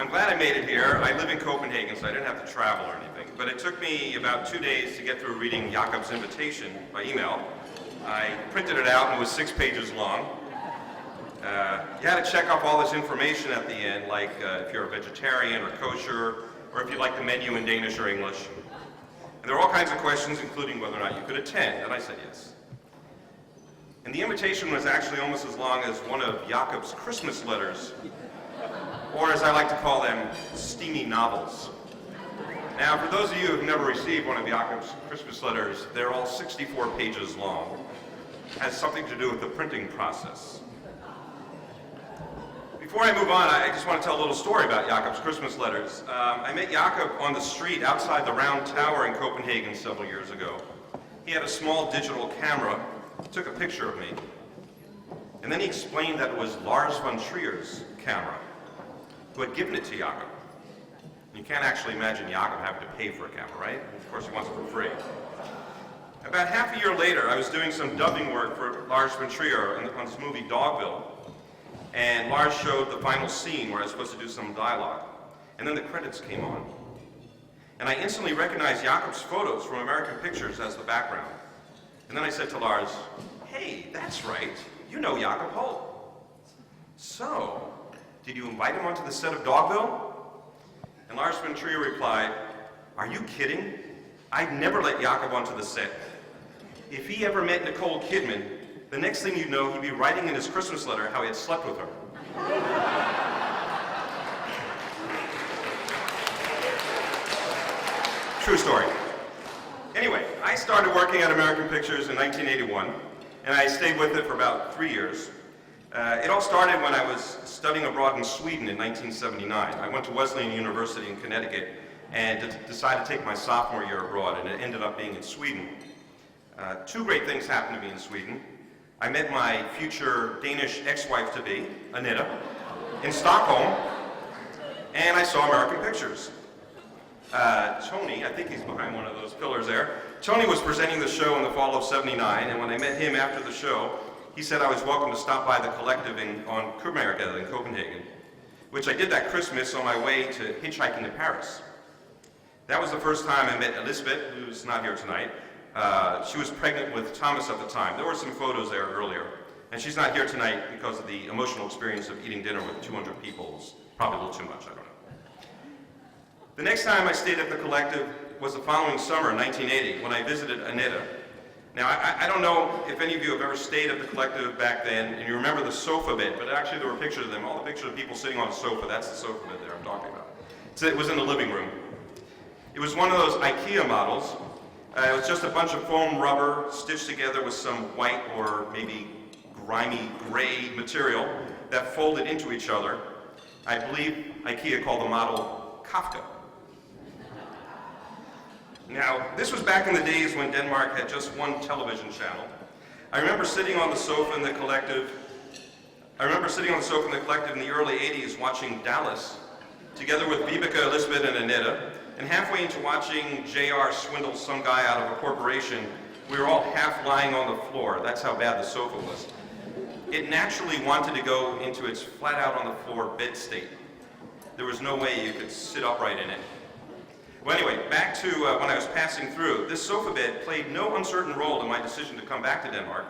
I'm glad I made it here. I live in Copenhagen, so I didn't have to travel or anything. But it took me about 2 days to get through reading Jacob's invitation by email. I printed it out and it was 6 pages long. You had to check off all this information at the end, like if you're a vegetarian or kosher, or if you like the menu in Danish or English. And there were all kinds of questions, including whether or not you could attend, and I said yes. And the invitation was actually almost as long as one of Jacob's Christmas letters, or as I like to call them, steamy novels. Now, for those of you who have never received one of Jacob's Christmas letters, they're all 64 pages long. It has something to do with the printing process. Before I move on, I just want to tell a little story about Jacob's Christmas letters. I met Jacob on the street outside the Round Tower in Copenhagen several years ago. He had a small digital camera, took a picture of me, and then he explained that it was Lars von Trier's camera, who had given it to Jacob. You can't actually imagine Jacob having to pay for a camera, right? Of course he wants it for free. About half a year later, I was doing some dubbing work for Lars von Trier on this movie Dogville. And Lars showed the final scene where I was supposed to do some dialogue. And then the credits came on. And I instantly recognized Jacob's photos from American Pictures as the background. And then I said to Lars, "Hey, that's right, you know Jacob Holdt. So, did you invite him onto the set of Dogville?" And Lars von Trier replied, "Are you kidding? I'd never let Jacob onto the set. If he ever met Nicole Kidman, the next thing you'd know, he'd be writing in his Christmas letter how he had slept with her." True story. Anyway, I started working at American Pictures in 1981, and I stayed with it for about 3 years. It all started when I was studying abroad in Sweden in 1979. I went to Wesleyan University in Connecticut and decided to take my sophomore year abroad, and it ended up being in Sweden. 2 great things happened to me in Sweden. I met my future Danish ex-wife-to-be, Anita, in Stockholm, and I saw American Pictures. Tony, I think he's behind one of those pillars there. Tony was presenting the show in the fall of '79, and when I met him after the show, he said I was welcome to stop by the collective on Købmagergade in Copenhagen, which I did that Christmas on my way to hitchhiking to Paris. That was the first time I met Elizabeth, who's not here tonight. She was pregnant with Thomas at the time. There were some photos there earlier. And she's not here tonight because of the emotional experience of eating dinner with 200 people. It's probably a little too much, I don't know. The next time I stayed at the collective was the following summer, 1980, when I visited Anita. Now, I don't know if any of you have ever stayed at the collective back then, and you remember the sofa bed, but actually there were pictures of them, all the pictures of people sitting on a sofa. That's the sofa bed there I'm talking about. So it was in the living room. It was one of those IKEA models. It was just a bunch of foam rubber stitched together with some white or maybe grimy gray material that folded into each other. I believe IKEA called the model Kafka. Now, this was back in the days when Denmark had just one television channel. I remember sitting on the sofa in the collective in the early 80s watching Dallas, together with Vibeke, Elizabeth, and Anita. And halfway into watching JR swindle some guy out of a corporation, we were all half lying on the floor. That's how bad the sofa was. It naturally wanted to go into its flat out on the floor bed state. There was no way you could sit upright in it. Well, anyway, back to when I was passing through. This sofa bed played no uncertain role in my decision to come back to Denmark,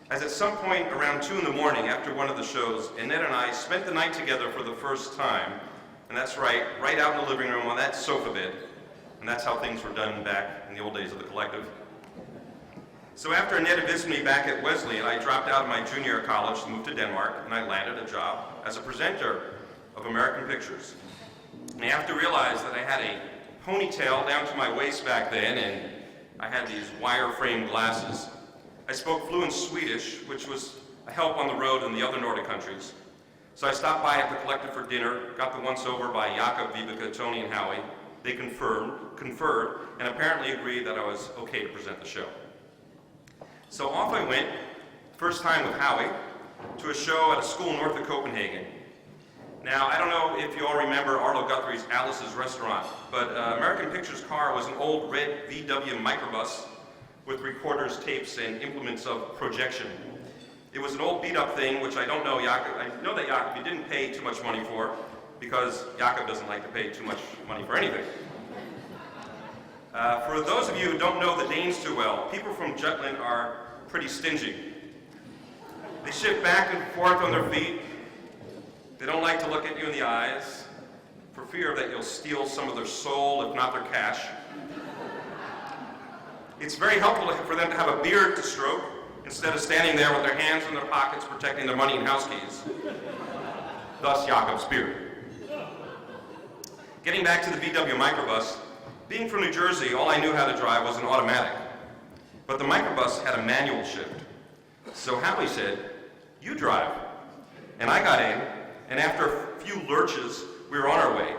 as at some point around 2 in the morning after one of the shows, Annette and I spent the night together for the first time. And that's right out in the living room on that sofa bed. And that's how things were done back in the old days of the collective. So after Annette visited me back at Wesleyan, I dropped out of my junior year of college to move to Denmark, and I landed a job as a presenter of American Pictures. And I have to realize that I had a ponytail down to my waist back then, and I had these wire-frame glasses. I spoke fluent Swedish, which was a help on the road in the other Nordic countries. So I stopped by at the collective for dinner, got the once-over by Jacob, Vibeke, Tony, and Howie. They conferred, and apparently agreed that I was okay to present the show. So off I went, first time with Howie, to a show at a school north of Copenhagen. Now, I don't know if you all remember Arlo Guthrie's Alice's Restaurant, but American Pictures' car was an old red VW microbus with recorders, tapes, and implements of projection. It was an old beat-up thing, which I don't know, Jacob, I know that Jacob, you didn't pay too much money for, because Jacob doesn't like to pay too much money for anything. For those of you who don't know the Danes too well, people from Jutland are pretty stingy. They shift back and forth on their feet. They don't like to look at you in the eyes for fear that you'll steal some of their soul, if not their cash. It's very helpful for them to have a beard to stroke instead of standing there with their hands in their pockets protecting their money and house keys. Thus, Jacob's beard. Getting back to the VW microbus, being from New Jersey, all I knew how to drive was an automatic. But the microbus had a manual shift. So Howie said, "You drive." And I got in, and after a few lurches, we were on our way.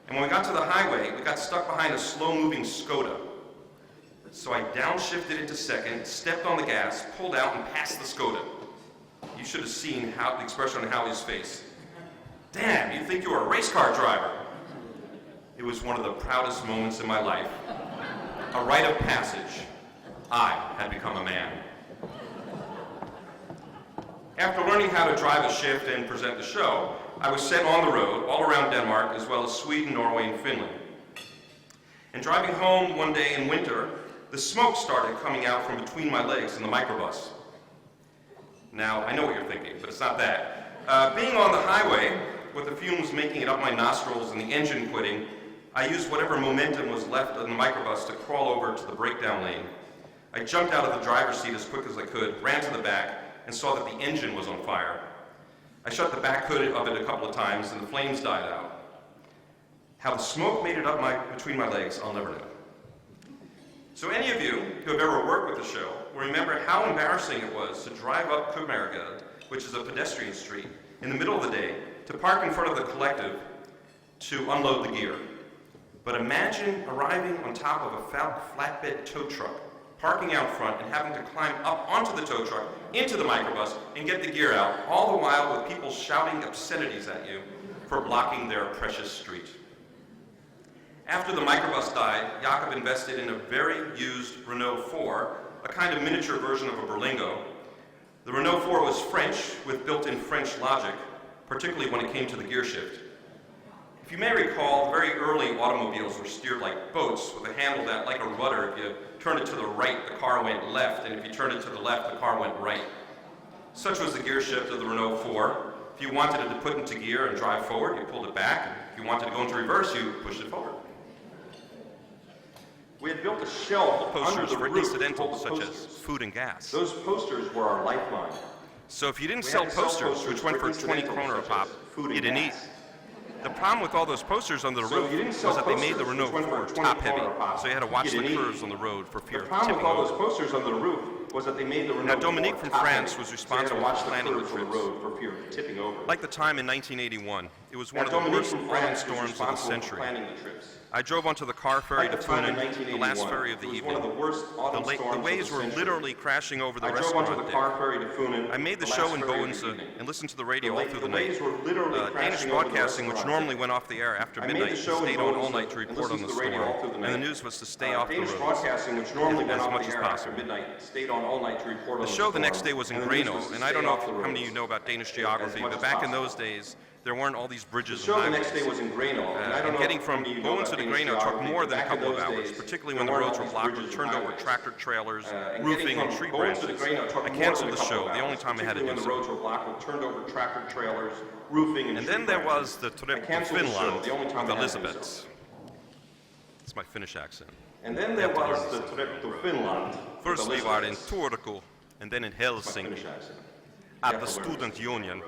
And when we got to the highway, we got stuck behind a slow-moving Skoda. So I downshifted into second, stepped on the gas, pulled out, and passed the Skoda. You should have seen the expression on Howie's face. "Damn, you think you were a race car driver." It was one of the proudest moments in my life. A rite of passage. I had become a man. After learning how to drive a shift and present the show, I was sent on the road all around Denmark, as well as Sweden, Norway, and Finland. And driving home one day in winter, the smoke started coming out from between my legs in the microbus. Now, I know what you're thinking, but it's not that. Being on the highway, with the fumes making it up my nostrils and the engine quitting, I used whatever momentum was left in the microbus to crawl over to the breakdown lane. I jumped out of the driver's seat as quick as I could, ran to the back, and saw that the engine was on fire. I shut the back hood of it a couple of times, and the flames died out. How the smoke made it up between my legs, I'll never know. So any of you who have ever worked with the show will remember how embarrassing it was to drive up Kummergade, which is a pedestrian street, in the middle of the day, to park in front of the collective to unload the gear. But imagine arriving on top of a flatbed tow truck, parking out front and having to climb up onto the tow truck, into the microbus, and get the gear out, all the while with people shouting obscenities at you for blocking their precious street. After the microbus died, Jacob invested in a very used Renault 4, a kind of miniature version of a Berlingo. The Renault 4 was French, with built-in French logic, particularly when it came to the gear shift. If you may recall, very early automobiles were steered like boats with a handle that, like a rudder, if you turned it to the right, the car went left, and if you turned it to the left, the car went right. Such was the gear shift of the Renault 4. If you wanted it to put into gear and drive forward, you pulled it back, and if you wanted to go into reverse, you pushed it forward. We had built a shelf of posters for incidentals such as food and gas. Those posters were our lifeline. So if you didn't sell posters, which went for 20 kroner a pop, you didn't eat. The problem with all those posters on the roof was that they made the Renault 4 top heavy, so you had to watch the curves on the road for fear of tipping over. Now, Dominique from France was responsible for planning the trips. Like the time in 1981, it was one of the worst falling storms of the century. I drove onto the car ferry to Funen, the last ferry of the evening. The waves were literally crashing over the restaurant deck. I made the show in Bowense and listened to the radio all through the night. Danish broadcasting, which normally went off the air after midnight, stayed on all night to report on the storm, and the news was to stay off the roads as much as possible. The show the next day was in Greno, and I don't know how many of you know about Danish geography, but back in those days, there weren't all these bridges and highways. And getting from Bowense to Greno took more than a couple of hours, particularly when the roads were blocked with turned over tractor trailers, roofing, and tree branches. I canceled the show, the only time I had to do so. And then there was the trip to Finland with Elizabeth. It's my Finnish accent. And then there was the trip to Finland. First we were in Turku, and then in Helsinki, at the Student Union,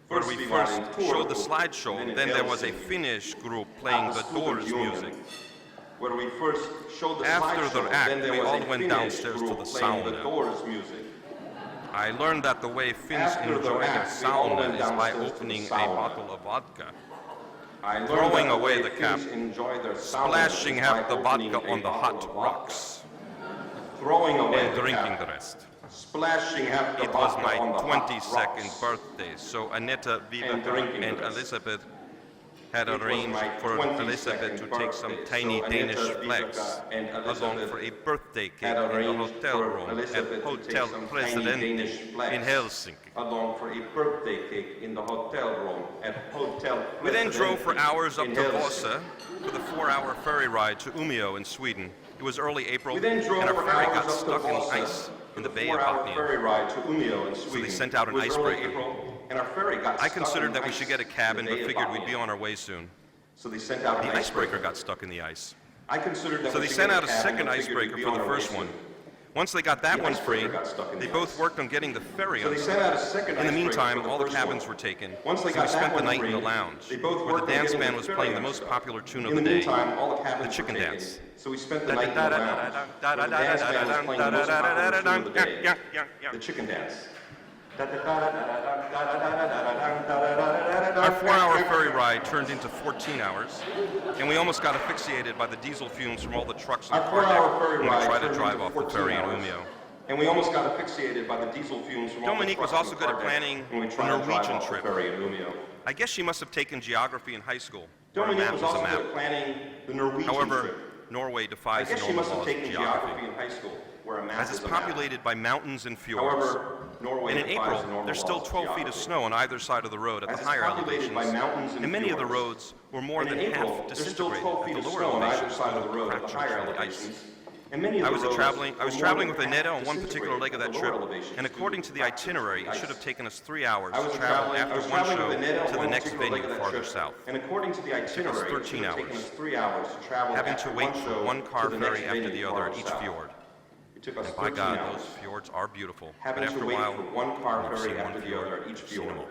where we first showed the slideshow, and then there was a Finnish group playing the Doors music. After the act, we all went downstairs to the sauna. I learned that the way Finns enjoy their sauna is by opening a bottle of vodka, throwing away the cap, splashing half the vodka on the hot rocks, and drinking the rest. It was my 22nd birthday, so Annette, Vibeke, and Elizabeth had arranged for Elizabeth to take some tiny Danish flags along for a birthday cake in the hotel room at Hotel Presidente in Helsinki. Along for a birthday cake in the hotel room at Hotel We then drove for Presidente hours up in to Helsinki. Vasa with a 4-hour ferry ride to Umeå in Sweden. It was early April, We then drove and our for ferry hours got up to stuck in the Vasa ice in the with a Bay of 4-hour ferry Bothnia. ride to Umeå in Sweden. they sent out an It was early icebreaker. April, and our ferry got I stuck in considered that we ice should get a in cabin, the but Bay of figured we'd be Bothnia. on our way soon. So they sent out The an icebreaker got stuck in the ice. I considered that So we they should sent get out a cabin second and figured icebreaker we'd be for on the our way first soon. one. Once they got that The one free, icebreaker got stuck in they the both ice. worked on getting the ferry So they unstuck. sent out a second In the icebreaker meantime, for all the first cabins one. were taken, Once they so we got that spent the one night in free, the lounge, they both where the worked on dance getting band the was ferry playing the most unstuck. popular tune of In the the day, meantime, all the the cabins chicken were taken, dance. so we spent the night in the lounge, where the dance band was playing the most popular tune of the day, the chicken dance. Our 4-hour ferry ride turned into 14 hours, and we almost got asphyxiated by the diesel fumes from all the trucks on Our the car 4-hour deck ferry when we ride tried to turned drive into off the 14 ferry in hours. Umeå. And we almost got asphyxiated by the diesel fumes from all the Dominique trucks was on also the good car at deck planning when we a tried to drive Norwegian off the trip. ferry in Umeå. I guess she must have taken geography in high school, where a Dominique map was was a also map. good at planning the Norwegian However, trip. Norway I defies the guess she normal must have laws of taken geography, geography in high school, where a map as is it's a map. populated by mountains and fjords. However, Norway And in defies April, the normal there's still laws 12 feet of geography. snow on either side of the road at As the it's higher populated elevations, by mountains and many of the fjords. roads were more And than in April, half there's still disintegrated 12 at feet the of lower snow on either elevations side due of to the road at the fractures higher from the ice. elevations. And many of I the was roads traveling were more with than Annette half on one particular leg of that disintegrated trip, at the lower elevations and according to due the fractures from itinerary, the it ice. should have taken us 3 hours I was to travel traveling after one with show Annette on to the one next particular leg venue of that farther trip, south. and according to the itinerary, it 13 should have taken hours. us 3 hours to travel Having after to wait one for show one car to the next ferry after venue the other farther at each south. fjord. It took us And by 13 God, hours. those fjords are beautiful. But Having after to a wait while, for one car you've ferry seen one after the fjord, other at each you've seen fjord. them all.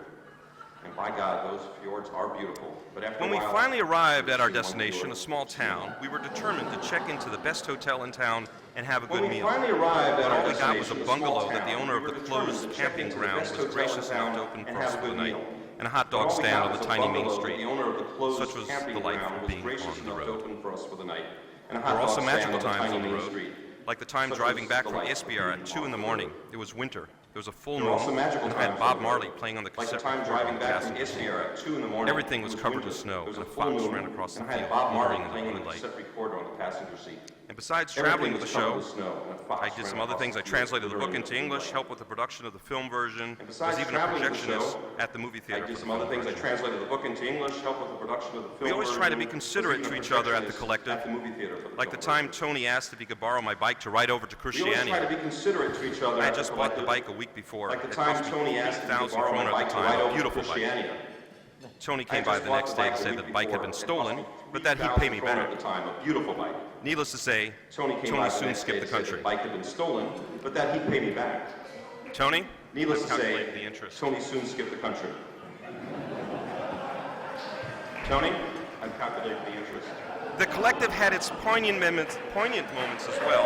And by God, those fjords are beautiful. But after When a we while, finally arrived at our you've seen one destination, fjord. a small town, we were determined to check into the best hotel in town and have a When good we meal. finally arrived at But our all we got was a destination, a small bungalow that the town, owner of we the were determined closed to check camping into the ground best was hotel in gracious town enough to open and for us have a for the good night, meal. and a hot But dog all we stand got on the was a tiny main bungalow that street. the owner of the closed Such was camping the life ground of was being gracious on the enough to road. open for us for the night. And a There were hot also dog stand magical on the times tiny on the main road, street. like the time Such driving was back the from life of Esbjerg at being 2 in the on the morning. road. It was winter. There was a full There were moon, also magical and I had times Bob on the road, Marley playing on the like the cassette time recorder driving on the back from passenger seat. Esbjerg at 2 in the morning. Everything was It covered winter. with snow, There was and a a full fox moon, ran across the and I had field, Bob Marley glittering in the playing on blue the light. cassette recorder on the passenger seat. And besides Everything traveling with was the covered show, with snow, and a fox I did ran some other across things. I field, translated the book glittering in into blue English, light. helped with the production of the film version. And There's besides even a traveling with the projectionist show, at the movie I theater for did the some film other things. I version. translated the book into English, helped with the production of the film We always try to be version. considerate There's to even a each other at the projectionist collective, at the movie theater for the like the film time version. Tony asked if he could borrow my bike to ride over to We always try to Christiania. be considerate to each other. I at had the just bought the collective. bike a week before. Like the It time cost me Tony asked if he could 50,000 borrow my kroner bike at to the ride time. A over to beautiful bike. Christiania. Tony I came by just the bought next the day bike to a say week that the bike had before. been It cost stolen, me but that he'd pay me 3,000 kroner back. at the time, a beautiful bike. Needless to say, Tony came Tony by the soon next skipped day the to say country. the bike had been stolen, but that he'd pay me back. Tony, Needless I've to say, calculated the interest. Tony soon skipped the country. Tony, I've calculated the interest. The collective had its poignant moments as well,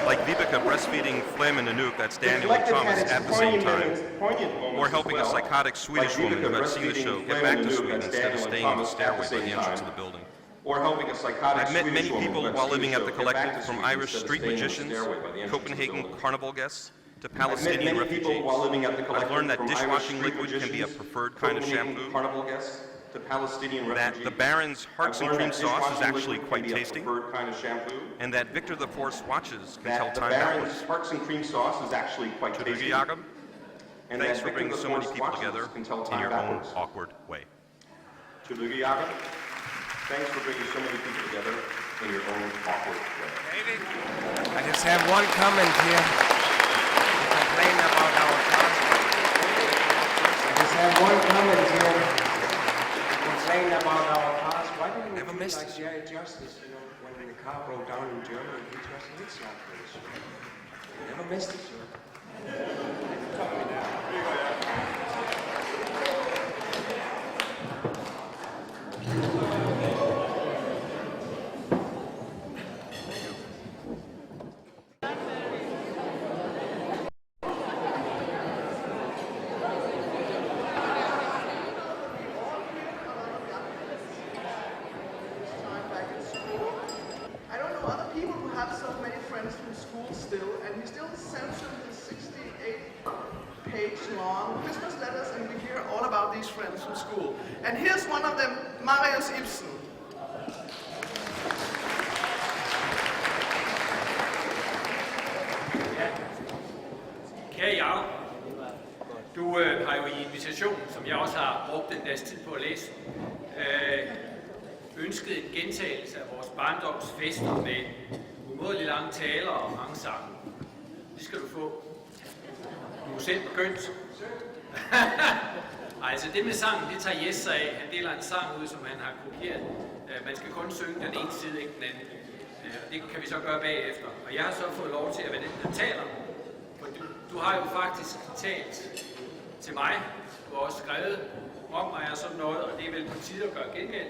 like Vibeke breastfeeding Flem and Anouk, that's The Daniel and collective Thomas, had its at the same poignant time, moments or as helping a well, psychotic Swedish like woman who had Vibeke seen the show breastfeeding get Flem back and to Anouk, Sweden that's instead of Daniel and staying in the Thomas, at stairway the by the same entrance time. of the building. Or helping a psychotic I've met Swedish many woman people who had while seen living the at the show get back collective, to from Sweden Irish instead of street staying in the magicians, stairway by the entrance of the Copenhagen building. carnival guests, to I've met Palestinian many people refugees. while living at the I've collective, learned that from Irish dishwashing street liquid can be a magicians, preferred kind of Copenhagen shampoo, carnival guests, to Palestinian that refugees. the Baron's hearts I've and learned cream that sauce is dishwashing actually liquid quite can be a tasty, preferred kind of shampoo. and that Victor the Force watches can tell That the time Baron's backwards. hearts and cream sauce is actually quite To do tasty. Jacob, And thanks that for Victor bringing the so many Force people watches together can tell in time your own backwards. awkward way. To do Jacob, thanks for bringing so many people together in your own awkward way. David, I just have one comment here. You complain about our cars. I just have one comment here. You complain about our cars. Why didn't you Never do missed like it. Jerry Justice, when the car broke down in Germany, he just hits like this. You never missed it, sir. time back in school. I don't know other people who have so many friends from school still, and he still sends them his 68-page long Christmas letters, and we hear all about these friends from school. And here's one of them Marius Ibsen. Kære Jacob, du har jo i invitationen, som jeg også har brugt en dags tid på at læse, ønsket en gentagelse af vores barndomsfester med umådeligt lange taler og mange sange. Det skal du få. Du er selv begyndt. Altså det med sangen, det tager Jes sig af. Han deler en sang ud, som han har kopieret. Man skal kun synge den ene side, ikke den anden. Det kan vi så gøre bagefter. Og jeg har så fået lov til at være den, der taler. For du har jo faktisk talt til mig. Du har også skrevet om mig og sådan noget, og det er vel på tide at gøre gengæld.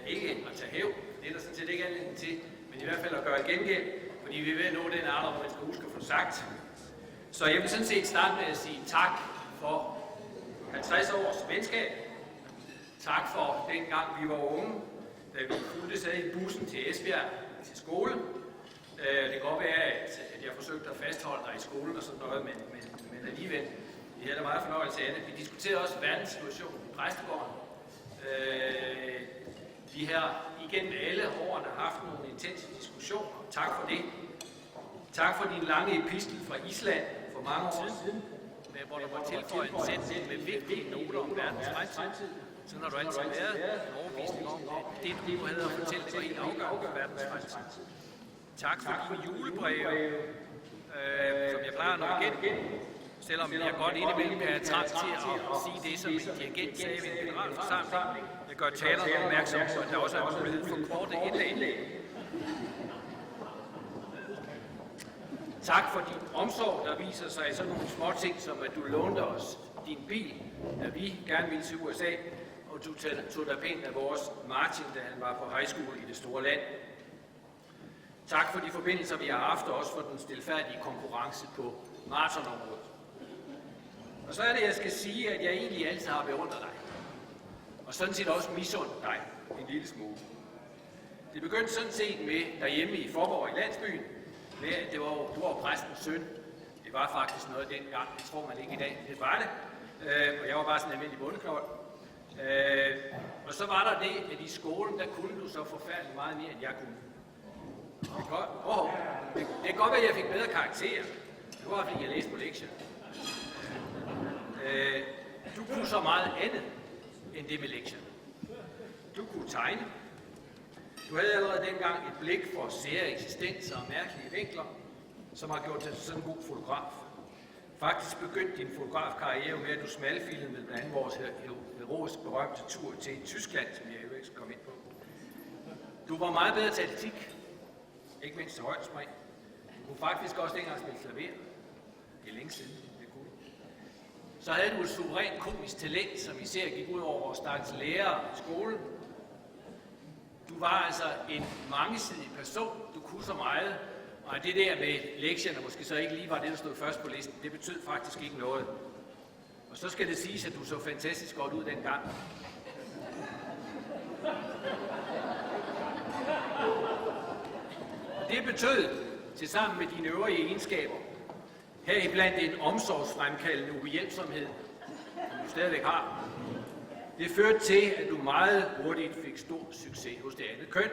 Ikke at tage hæv, det er der sådan set ikke anledning til, men i hvert fald at gøre gengæld, fordi vi er ved at nå den alder, hvor man skal huske at få sagt. Så jeg vil sådan set starte med at sige tak for 50 års venskab. Tak for dengang vi var unge, da vi fulgte sig i bussen til Esbjerg til skole. Det kan godt være, at jeg forsøgte at fastholde dig i skolen og sådan noget, men alligevel, vi havde da meget fornøjelse af det. Vi diskuterede også verdenssituationen i præstegården. Vi har igennem alle årene haft nogle intense diskussioner. Tak for det. Tak for din lange epistel fra Island for mange år siden, hvor der var tilføjet en sætning med vigtige noter om verdens fremtid. Så har du altid været en overbevisning om, at det du havde at fortælle, det var helt afgørende for verdens fremtid. Tak for dine julebreve, som jeg plejer at nå igen. Selvom jeg godt indimellem kan have trang til at sige det, som en dirigent sagde ved en generalforsamling. Jeg gør talerne opmærksom på, at der også er mulighed for korte indlæg. Tak for din omsorg, der viser sig i sådan nogle små ting, som at du lånte os din bil, da vi gerne ville til USA, og du tog dig pænt af vores Martin, da han var på high school i det store land. Tak for de forbindelser, vi har haft, og også for den stilfærdige konkurrence på maratonområdet. Og så er det, jeg skal sige, at jeg egentlig altid har beundret dig. Og sådan set også misundt dig en lille smule. Det begyndte sådan set med derhjemme i Forborg i landsbyen, med at du var præstens søn. Det var faktisk noget dengang, det tror man ikke i dag, det var det. Og jeg var bare sådan en almindelig bondeknold. Og så var der det, at i skolen, der kunne du så forfærdeligt meget mere, end jeg kunne. Det kan godt være, at jeg fik bedre karakterer. Det var, fordi jeg læste på lektier. Du kunne så meget andet end det med lektierne. Du kunne tegne. Du havde allerede dengang et blik for sære eksistenser og mærkelige vinkler, som har gjort dig til sådan en god fotograf. Faktisk begyndte din fotografkarriere med, at du smalfilmede med blandt andet vores heroisk berømte tur til Tyskland, som jeg jo ikke skal komme ind på. Du var meget bedre til atletik, ikke mindst til højdespring. Du kunne faktisk også dengang spille klaver. Det er længe siden, det kunne. Så havde du et suverænt komisk talent, som især gik ud over vores stakkels lærere i skolen. Du var altså en mangesidig person, du kunne så meget, og det der med lektierne måske så ikke lige var det, der stod først på listen, det betød faktisk ikke noget. Og så skal det siges, at du så fantastisk godt ud dengang. Det betød, tilsammen med dine øvrige egenskaber, heriblandt en omsorgsfremkaldende ubehjælpsomhed, som du stadigvæk har, det førte til, at du meget hurtigt fik stor succes hos det andet køn.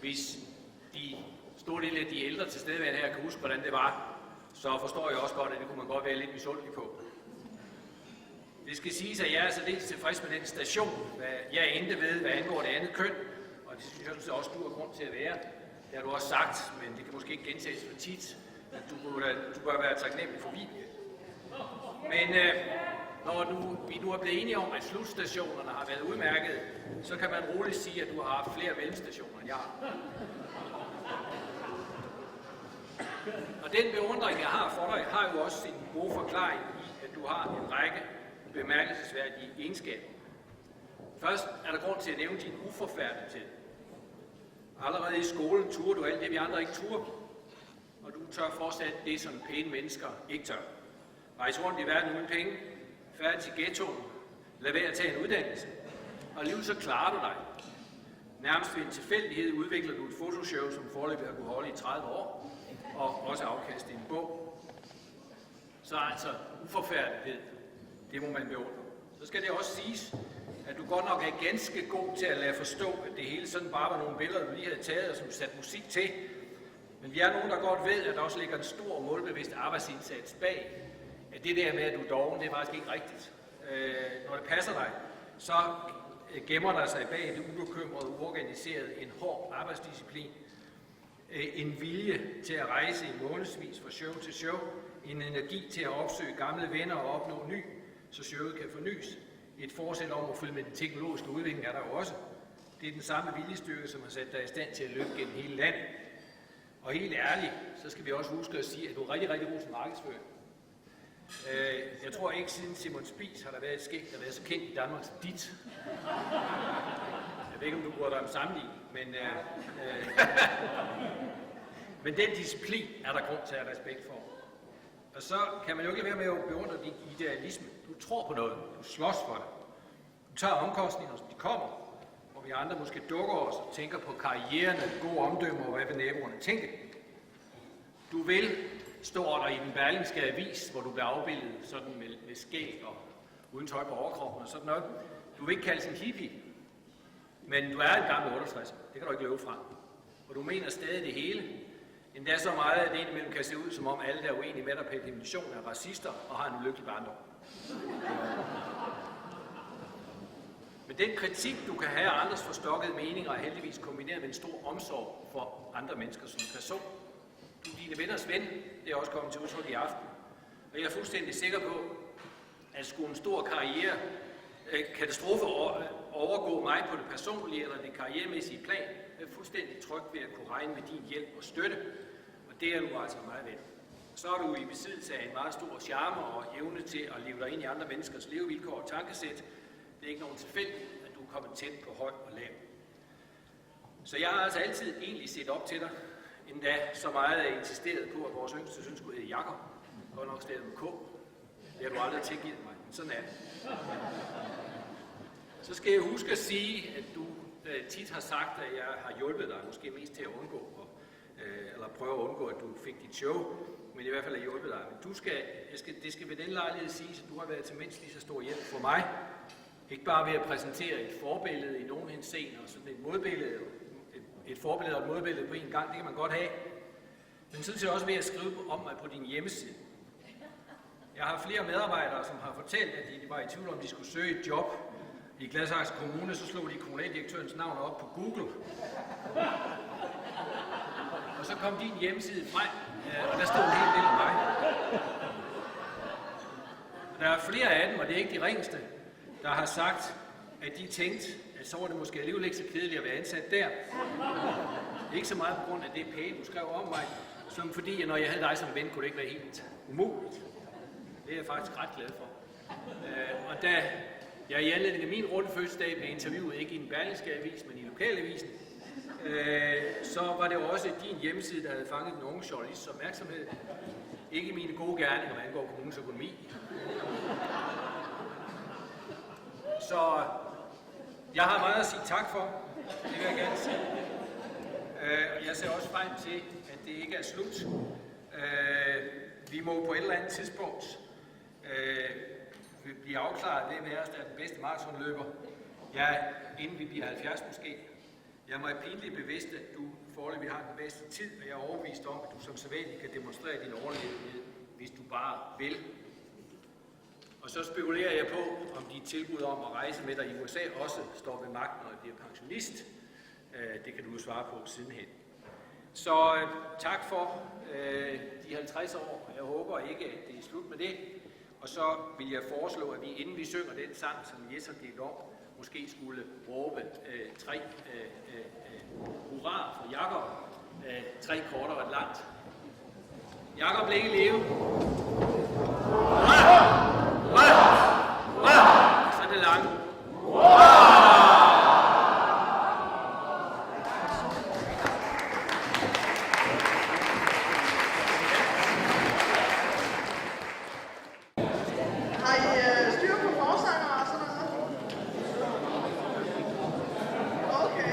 Hvis de store del af de ældre tilstedeværende her kan huske, hvordan det var, så forstår jeg også godt, at det kunne man godt være lidt misundelig på. Det skal siges, at jeg er så dels tilfreds med den station, hvad jeg endte ved, hvad angår det andet køn, og det synes jeg også, du har grund til at være. Det har du også sagt, men det kan måske ikke gentages for tit, at du bør være taknemmelig for Vibeke. Men når vi nu er blevet enige om, at slutstationerne har været udmærket, så kan man roligt sige, at du har haft flere mellemstationer, end jeg har. Og den beundring, jeg har for dig, har jo også sin gode forklaring i, at du har en række bemærkelsesværdige egenskaber. Først er der grund til at nævne din uforfærdighed. Allerede i skolen turde du alt det, vi andre ikke turde. Og du tør fortsat det, som pæne mennesker ikke tør. Rejse rundt i verden uden penge, færdig til ghettoen, lad være at tage en uddannelse. Og alligevel så klarer du dig. Nærmest ved en tilfældighed udvikler du et fotoshow, som foreløbig har kunne holde i 30 år, og også afkaste en bog. Så altså uforfærdighed, det må man beundre. så skal det også siges, at du godt nok er ganske god til at lade forstå, at det hele sådan bare var nogle billeder, du lige havde taget, og som du satte musik til. Men vi er nogen, der godt ved, at der også ligger en stor målbevidst arbejdsindsats bag. At det der med, at du er doven, det er faktisk ikke rigtigt. Når det passer dig, så gemmer der sig bag det ubekymrede, uorganiserede, en hård arbejdsdisciplin, en vilje til at rejse i månedsvis fra show til show, en energi til at opsøge gamle venner og opnå ny, så showet kan fornyes. Et forsæt om at følge med den teknologiske udvikling er der jo også. Det er den samme viljestyrke, som har sat dig i stand til at løbe gennem hele landet. Og helt ærligt, så skal vi også huske at sige, at du er rigtig, rigtig god til markedsføring. Jeg tror ikke, siden Simon Spies har der været et skæg, der har været så kendt i Danmark som dit. Jeg ved ikke, om du bruger dig om sammenligning, men den disciplin er der grund til at have respekt for. Og så kan man jo ikke være med at beundre din idealisme. Du tror på noget, du slås for det. Du tager omkostninger, som de kommer, og vi andre måske dukker os og tænker på karrieren, gode omdømmer og hvad vil naboerne tænke. Du vil, står der i den berlingske avis, hvor du bliver afbildet sådan med skæg og uden tøj på overkroppen og sådan noget. Du vil ikke kaldes en hippie, men du er en gammel 68, det kan du ikke løbe fra. Og du mener stadig det hele. Endda så meget, at det indimellem kan se ud, som om alle, der er uenige med dig per definition, er racister og har en ulykkelig barndom. Men den kritik, du kan have af andres forstokkede meninger, er heldigvis kombineret med en stor omsorg for andre mennesker som person. Du er dine venners ven, det er også kommet til udtryk i aften. Og jeg er fuldstændig sikker på, at skulle en stor karriere katastrofe overgå mig på det personlige eller det karrieremæssige plan, er fuldstændig tryg ved at kunne regne med din hjælp og støtte, og det er du altså meget ven. Så er du i besiddelse af en meget stor charme og evne til at leve dig ind i andre menneskers levevilkår og tankesæt. Det er ikke nogen tilfældighed, at du er kommet tæt på høj og lav. Så jeg har altså altid egentlig set op til dig, endda så meget at jeg insisteret på, at vores yngste søn skulle hedde Jacob. Godt nok stedet med K. Det har du aldrig tilgivet mig, men sådan er det. Så skal jeg huske at sige, at du tit har sagt, at jeg har hjulpet dig, måske mest til at undgå, eller prøve at undgå, at du fik dit show, men i hvert fald har hjulpet dig. Men det skal ved den lejlighed sige, at du har været til mindst lige så stor hjælp for mig. Ikke bare ved at præsentere et forbillede i nogen henseender, og sådan et modbillede, et forbillede og et modbillede på en gang, det kan man godt have. Men sådan set også ved at skrive om mig på din hjemmeside. Jeg har flere medarbejdere, som har fortalt, at de var i tvivl om, de skulle søge et job i Gladsaxe Kommune, så slog de kommunaldirektørens navn op på Google. Og så kom din hjemmeside frem, og der stod en hel del om mig. Der er flere af dem, og det er ikke de ringeste, der har sagt, at de tænkte, at så var det måske alligevel ikke så kedeligt at være ansat der. Ikke så meget på grund af det pæne, du skrev om mig, som fordi, at når jeg havde dig som ven, kunne det ikke være helt umuligt. Det er jeg faktisk ret glad for. Og da jeg i anledning af min runde fødselsdag blev interviewet, ikke i en berlingske avis, men i lokalavisen, så var det jo også din hjemmeside, der havde fanget den unge journalists opmærksomhed. Ikke mine gode gerninger, hvad angår kommunens økonomi. Så jeg har meget at sige tak for, det vil jeg gerne sige. Og jeg ser også frem til, at det ikke er slut. Vi må på et eller andet tidspunkt blive afklaret, hvem af os, der er den bedste maratonløber. Inden vi bliver 70 måske. Jeg er mig pinligt bevidst, at du foreløbig har den bedste tid, og jeg er overbevist om, at du som sædvanligt kan demonstrere din overlevenhed, hvis du bare vil. Og så spekulerer jeg på, om dit tilbud om at rejse med dig i USA også står ved magt, når jeg bliver pensionist. Det kan du jo svare på sidenhen. Så tak for de 50 år. Jeg håber ikke, at det er slut med det. Og så vil jeg foreslå, at vi inden vi synger den sang, som Jes har delt op, måske skulle råbe 3 hurra for Jacob. 3 kortere og et langt. Jacob længe leve. Hurra! Hurra! Hurra! Så er det langt. Har I styr på forsanger og sådan noget? Okay.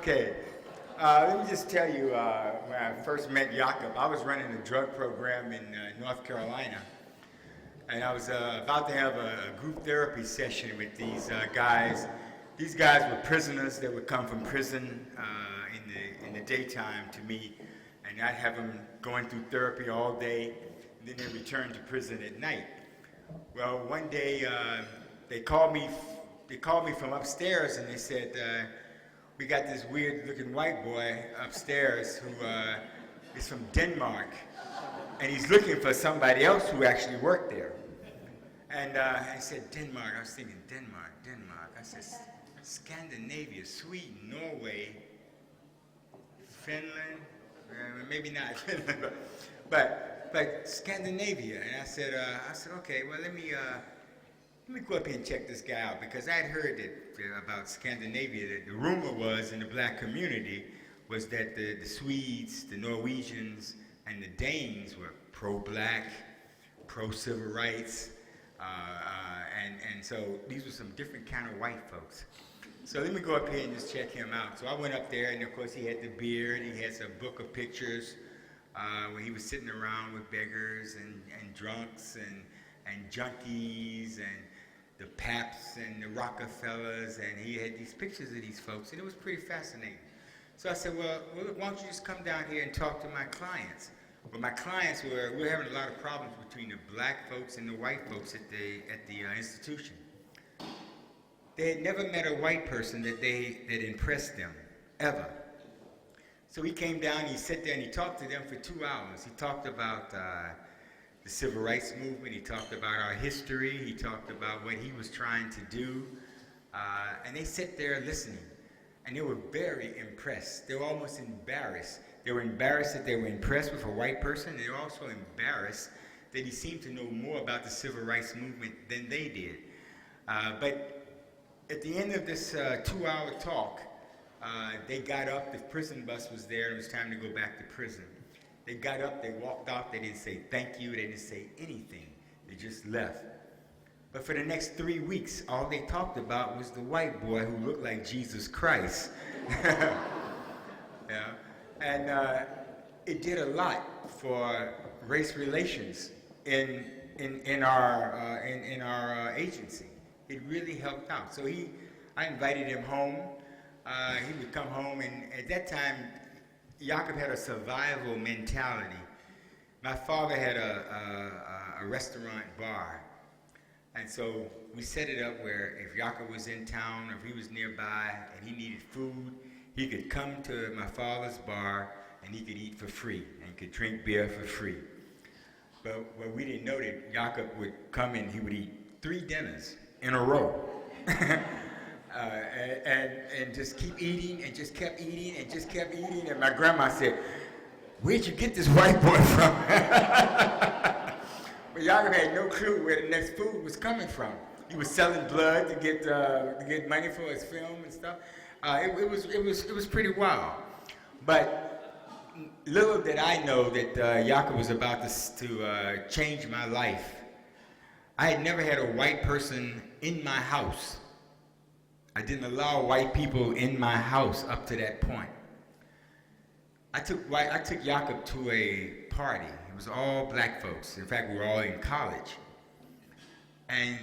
Okay. Let me just tell you, when I first met Jacob, I was running a drug program in North Carolina. And I was about to have a group therapy session with these guys. These guys were prisoners that would come from prison in the daytime to me. And I'd have them going through therapy all day, and then they return to prison at night. Well, one day they called me from upstairs, and they said, we got this weird-looking white boy upstairs who is from Denmark, and he's looking for somebody else who actually worked there. And I said, Denmark. I was thinking, Denmark. I said, Scandinavia, Sweden, Norway, Finland, maybe not Finland, but Scandinavia. And I said, okay, well, let me go up here and check this guy out, because I had heard that about Scandinavia, that the rumor was in the black community was that the Swedes, the Norwegians, and the Danes were pro-black, pro-civil rights, and so these were some different kind of white folks. So let me go up here and just check him out. So I went up there, and of course he had the beard, he had some book of pictures where he was sitting around with beggars and drunks and junkies and the Paps and the Rockefellers, and he had these pictures of these folks, and it was pretty fascinating. So I said, well, look, why don't you just come down here and talk to my clients? Well, my clients we were having a lot of problems between the black folks and the white folks at the institution. They had never met a white person that impressed them, ever. So he came down, he sat there, and he talked to them for 2 hours. He talked about the civil rights movement, he talked about our history, he talked about what he was trying to do, and they sat there listening, and they were very impressed. They were almost embarrassed. They were embarrassed that they were impressed with a white person. They were also embarrassed that he seemed to know more about the civil rights movement than they did. But at the end of this 2-hour talk, they got up, the prison bus was there, it was time to go back to prison. They got up, they walked out, they didn't say thank you, they didn't say anything. They just left. But for the next 3 weeks, all they talked about was the white boy who looked like Jesus Christ. Yeah. And it did a lot for race relations in our agency. It really helped out. So I invited him home. He would come home, and at that time, Jacob had a survival mentality. My father had a restaurant bar, and so we set it up where if Jacob was in town, or if he was nearby and he needed food, he could come to my father's bar and he could eat for free and could drink beer for free. But what we didn't know that Jacob would come and he would eat 3 dinners in a row. And just keep eating and just kept eating and just kept eating. And my grandma said, where'd you get this white boy from? But Jacob had no clue where the next food was coming from. He was selling blood to get money for his film and stuff. It was pretty wild. But little did I know that Jacob was about to change my life. I had never had a white person in my house. I didn't allow white people in my house up to that point. I took Jacob to a party. It was all black folks. In fact, we were all in college. And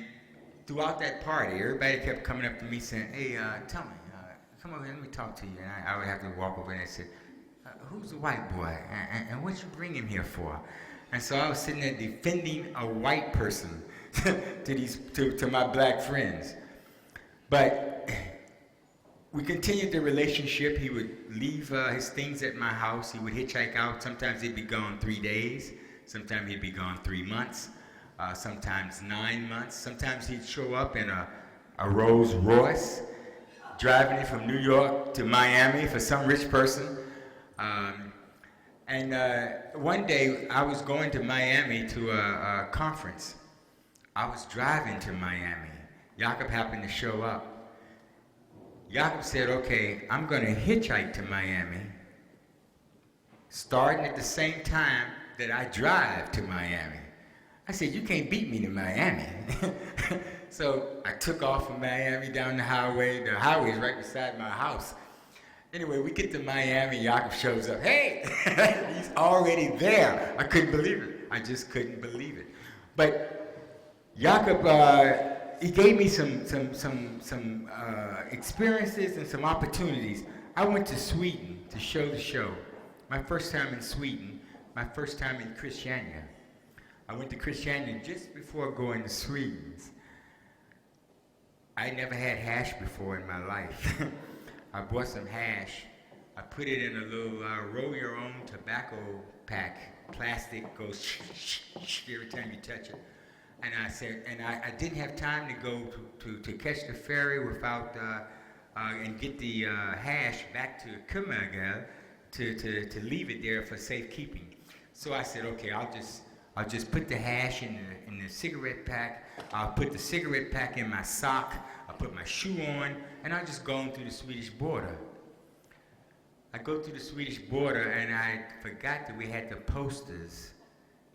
throughout that party, everybody kept coming up to me saying, hey, tell me, come over here, let me talk to you. And I would have to walk over there and say, who's the white boy? And what you bring him here for? And so I was sitting there defending a white person to my black friends. But we continued the relationship. He would leave his things at my house. He would hitchhike out. Sometimes he'd be gone 3 days. Sometimes he'd be gone 3 months. Sometimes 9 months. Sometimes he'd show up in a Rolls Royce, driving it from New York to Miami for some rich person. And one day I was going to Miami to a conference. I was driving to Miami. Jacob happened to show up. Jacob said, okay, I'm going to hitchhike to Miami, starting at the same time that I drive to Miami. I said, you can't beat me to Miami. So I took off from Miami down the highway. The highway is right beside my house. Anyway, we get to Miami, Jacob shows up. Hey, he's already there. I couldn't believe it. I just couldn't believe it. But Jacob, he gave me some experiences and some opportunities. I went to Sweden to show the show. My first time in Sweden, my first time in Christiania. I went to Christiania just before going to Sweden's. I never had hash before in my life. I bought some hash. I put it in a little roll your own tobacco pack. Plastic goes every time you touch it. And I said, and I didn't have time to go to catch the ferry without and get the hash back to Kumagel to leave it there for safekeeping. So I said, okay, I'll just put the hash in the cigarette pack. I'll put the cigarette pack in my sock. I'll put my shoe on, and I'll just go on through the Swedish border. I go through the Swedish border, and I forgot that we had the posters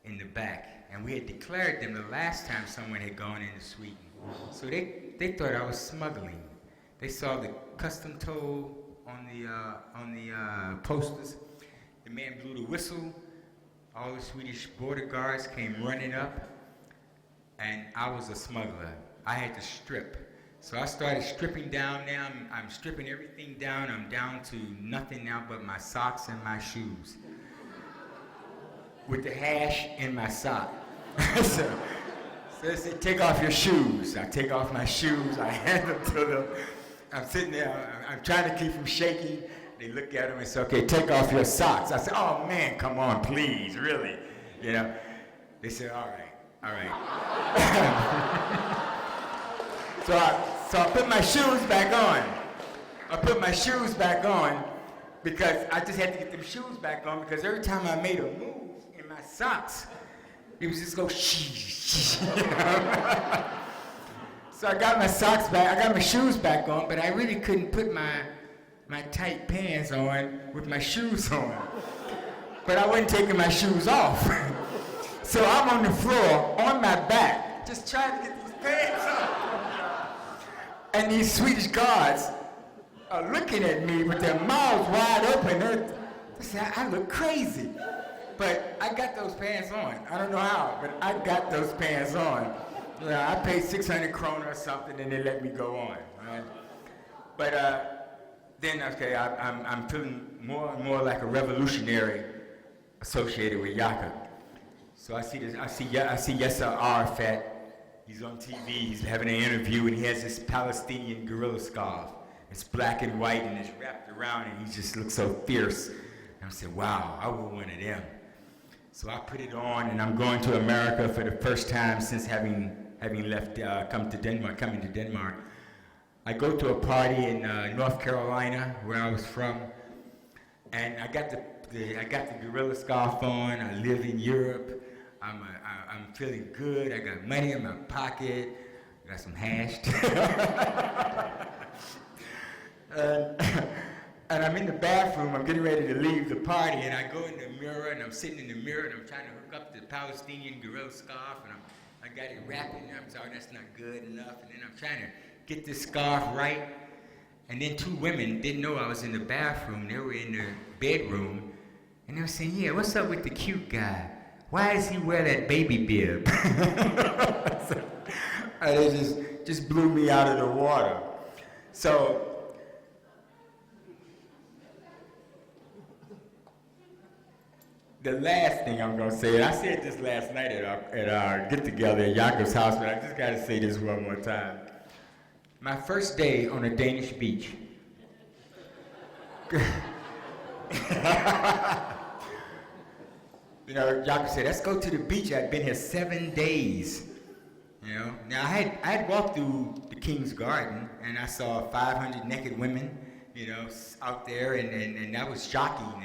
in the back, and we had declared them the last time someone had gone into Sweden. So they thought I was smuggling. They saw the custom toll on the posters. The man blew the whistle. All the Swedish border guards came running up, and I was a smuggler. I had to strip. So I started stripping down now. I'm stripping everything down. I'm down to nothing now but my socks and my shoes. With the hash in my sock. so they said, take off your shoes. I take off my shoes. I hand them to them. I'm sitting there. I'm trying to keep from shaking. They look at him and say, okay, take off your socks. I said, oh man, come on, please, really. You know? They said, all right. So I put my shoes back on. I put my shoes back on because I just had to get them shoes back on because every time I made a move in my socks, it was just go shh. You know? So I got my socks back, I got my shoes back on, but I really couldn't put my tight pants on with my shoes on. But I wasn't taking my shoes off. So I'm on the floor, on my back, just trying to get these pants on. And these Swedish guards are looking at me with their mouths wide open. They say, I look crazy. But I got those pants on. I don't know how, but I got those pants on. You know, I paid 600 kroner or something, and they let me go on. Right? But then, okay, I'm feeling more and more like a revolutionary associated with Jacob. So I see Yasser Arafat. He's on TV. He's having an interview, and he has this Palestinian gorilla scarf. It's black and white, and it's wrapped around, and he just looks so fierce. And I said, wow, I want one of them. So I put it on, and I'm going to America for the first time since having left, coming to Denmark. I go to a party in North Carolina, where I was from, and I got the gorilla scarf on. I live in Europe. I'm feeling good. I got money in my pocket. I got some hash. And I'm in the bathroom. I'm getting ready to leave the party, and I go in the mirror, and I'm sitting in the mirror, and I'm trying to hook up the Palestinian gorilla scarf, and I got it wrapped, and I'm sorry, that's not good enough. And then I'm trying to get this scarf right. And then two women didn't know I was in the bathroom. They were in the bedroom, and they were saying, yeah, what's up with the cute guy? Why does he wear that baby bib? And it just blew me out of the water. So, the last thing I'm going to say, and I said this last night at our get-together at Jacob's house, but I just got to say this one more time. My first day on a Danish beach. You know, Jacob said, let's go to the beach. I'd been here 7 days. You know, now I had walked through the King's Garden, and I saw 500 naked women, you know, out there, and that was shocking.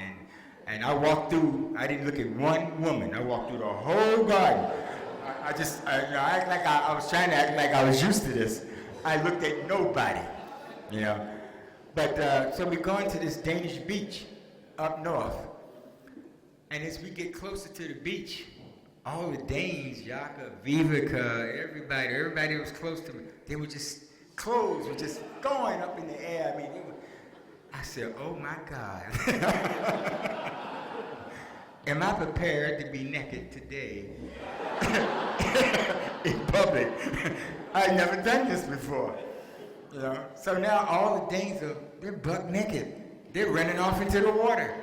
And I walked through, I didn't look at one woman. I walked through the whole garden. I was trying to act like I was used to this. I looked at nobody, you know. But, so we're going to this Danish beach up north. And as we get closer to the beach, all the Danes, Jacob, Viveka, everybody was close to me. They were just, clothes were just going up in the air. I mean, I said, oh my God. Am I prepared to be naked today in public? I've never done this before. You know? So now all the dames they're buck naked. They're running off into the water.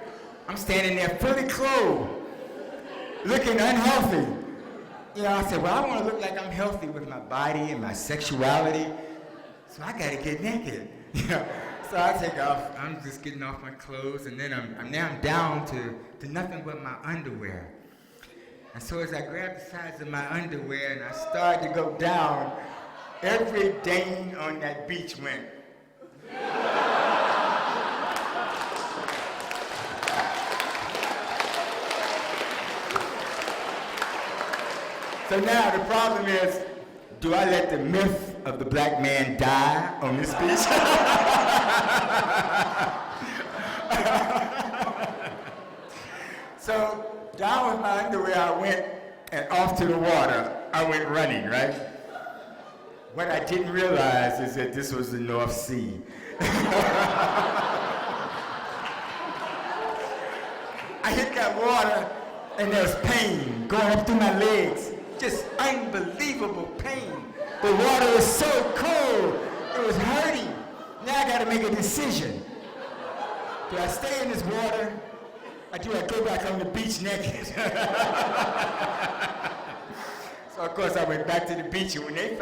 I'm standing there fully clothed, looking unhealthy. You know, I said, well, I want to look like I'm healthy with my body and my sexuality, so I gotta get naked. You know? So I take off, I'm just getting off my clothes, and then I'm down to nothing but my underwear. And so as I grabbed the sides of my underwear and I started to go down, every dame on that beach went. So now the problem is, do I let the myth of the black man die on this beach? So down with my underwear I went, and off to the water I went running, right? What I didn't realize is that this was the North Sea. I hit that water and there's pain going up through my legs. Just unbelievable pain. The water was so cold, it was hurting. Now I gotta make a decision. Do I stay in this water, or do I go back on the beach naked? So of course I went back to the beach, and when they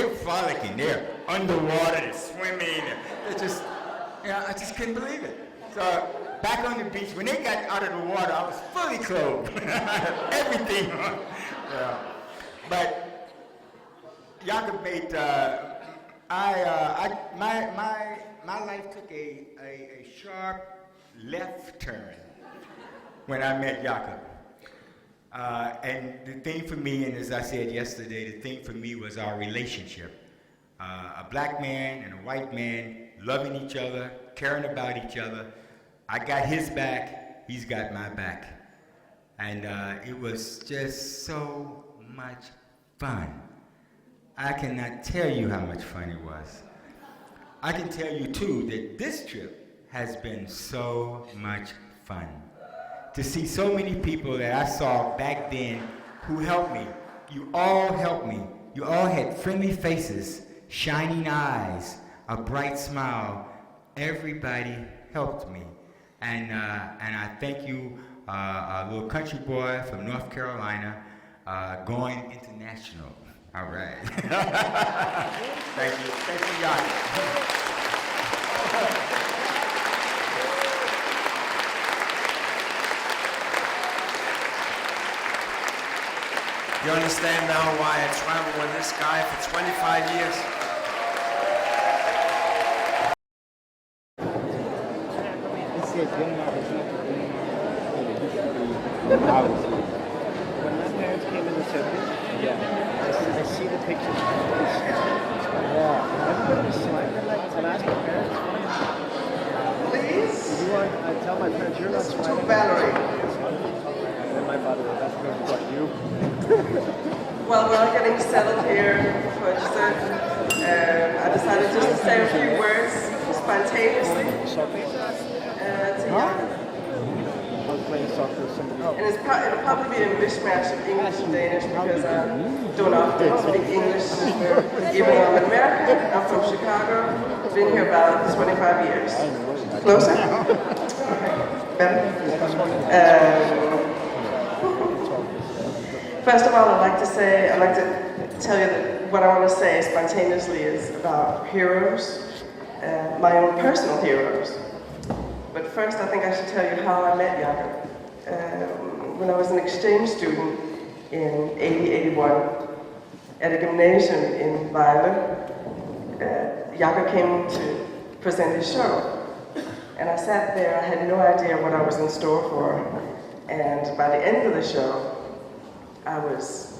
were frolicking, they're underwater, they're swimming, they're just, you know, I just couldn't believe it. So back on the beach, when they got out of the water, I was fully clothed, everything. Yeah. But Jacob made, my life took a sharp left turn when I met Jacob. And the thing for me, and as I said yesterday, the thing for me was our relationship. A black man and a white man loving each other, caring about each other. I got his back, he's got my back. And it was just so much fun. I cannot tell you how much fun it was. I can tell you too that this trip has been so much fun. To see so many people that I saw back then who helped me. You all helped me. You all had friendly faces, shining eyes, a bright smile. Everybody helped me. And I thank you, a little country boy from North Carolina, going international. All right. Thank you. Thank you, Jacob. You understand now why I traveled with this guy for 25 years? When my parents came in the 70s, I see the pictures. Yeah, everybody was smiling. And I asked my parents, Please, you want, I tell my parents, you're not to smiling. Valerie. And then my father went, that's because of what you. Well, we're all getting settled here for dessert. I decided just to say a few words spontaneously to Jacob. I was playing soccer with somebody else. And it'll probably be a mishmash of English and Danish because I don't often speak English. Even though I'm American, I'm from Chicago. I've been here about 25 years. Closer? Okay. Better? First of all, I'd like to tell you that what I want to say spontaneously is about heroes, my own personal heroes. But first, I think I should tell you how I met Jacob. When I was an exchange student in 80-81 at a gymnasium in Vejle, Jacob came to present his show. And I sat there, I had no idea what I was in store for. And by the end of the show, I was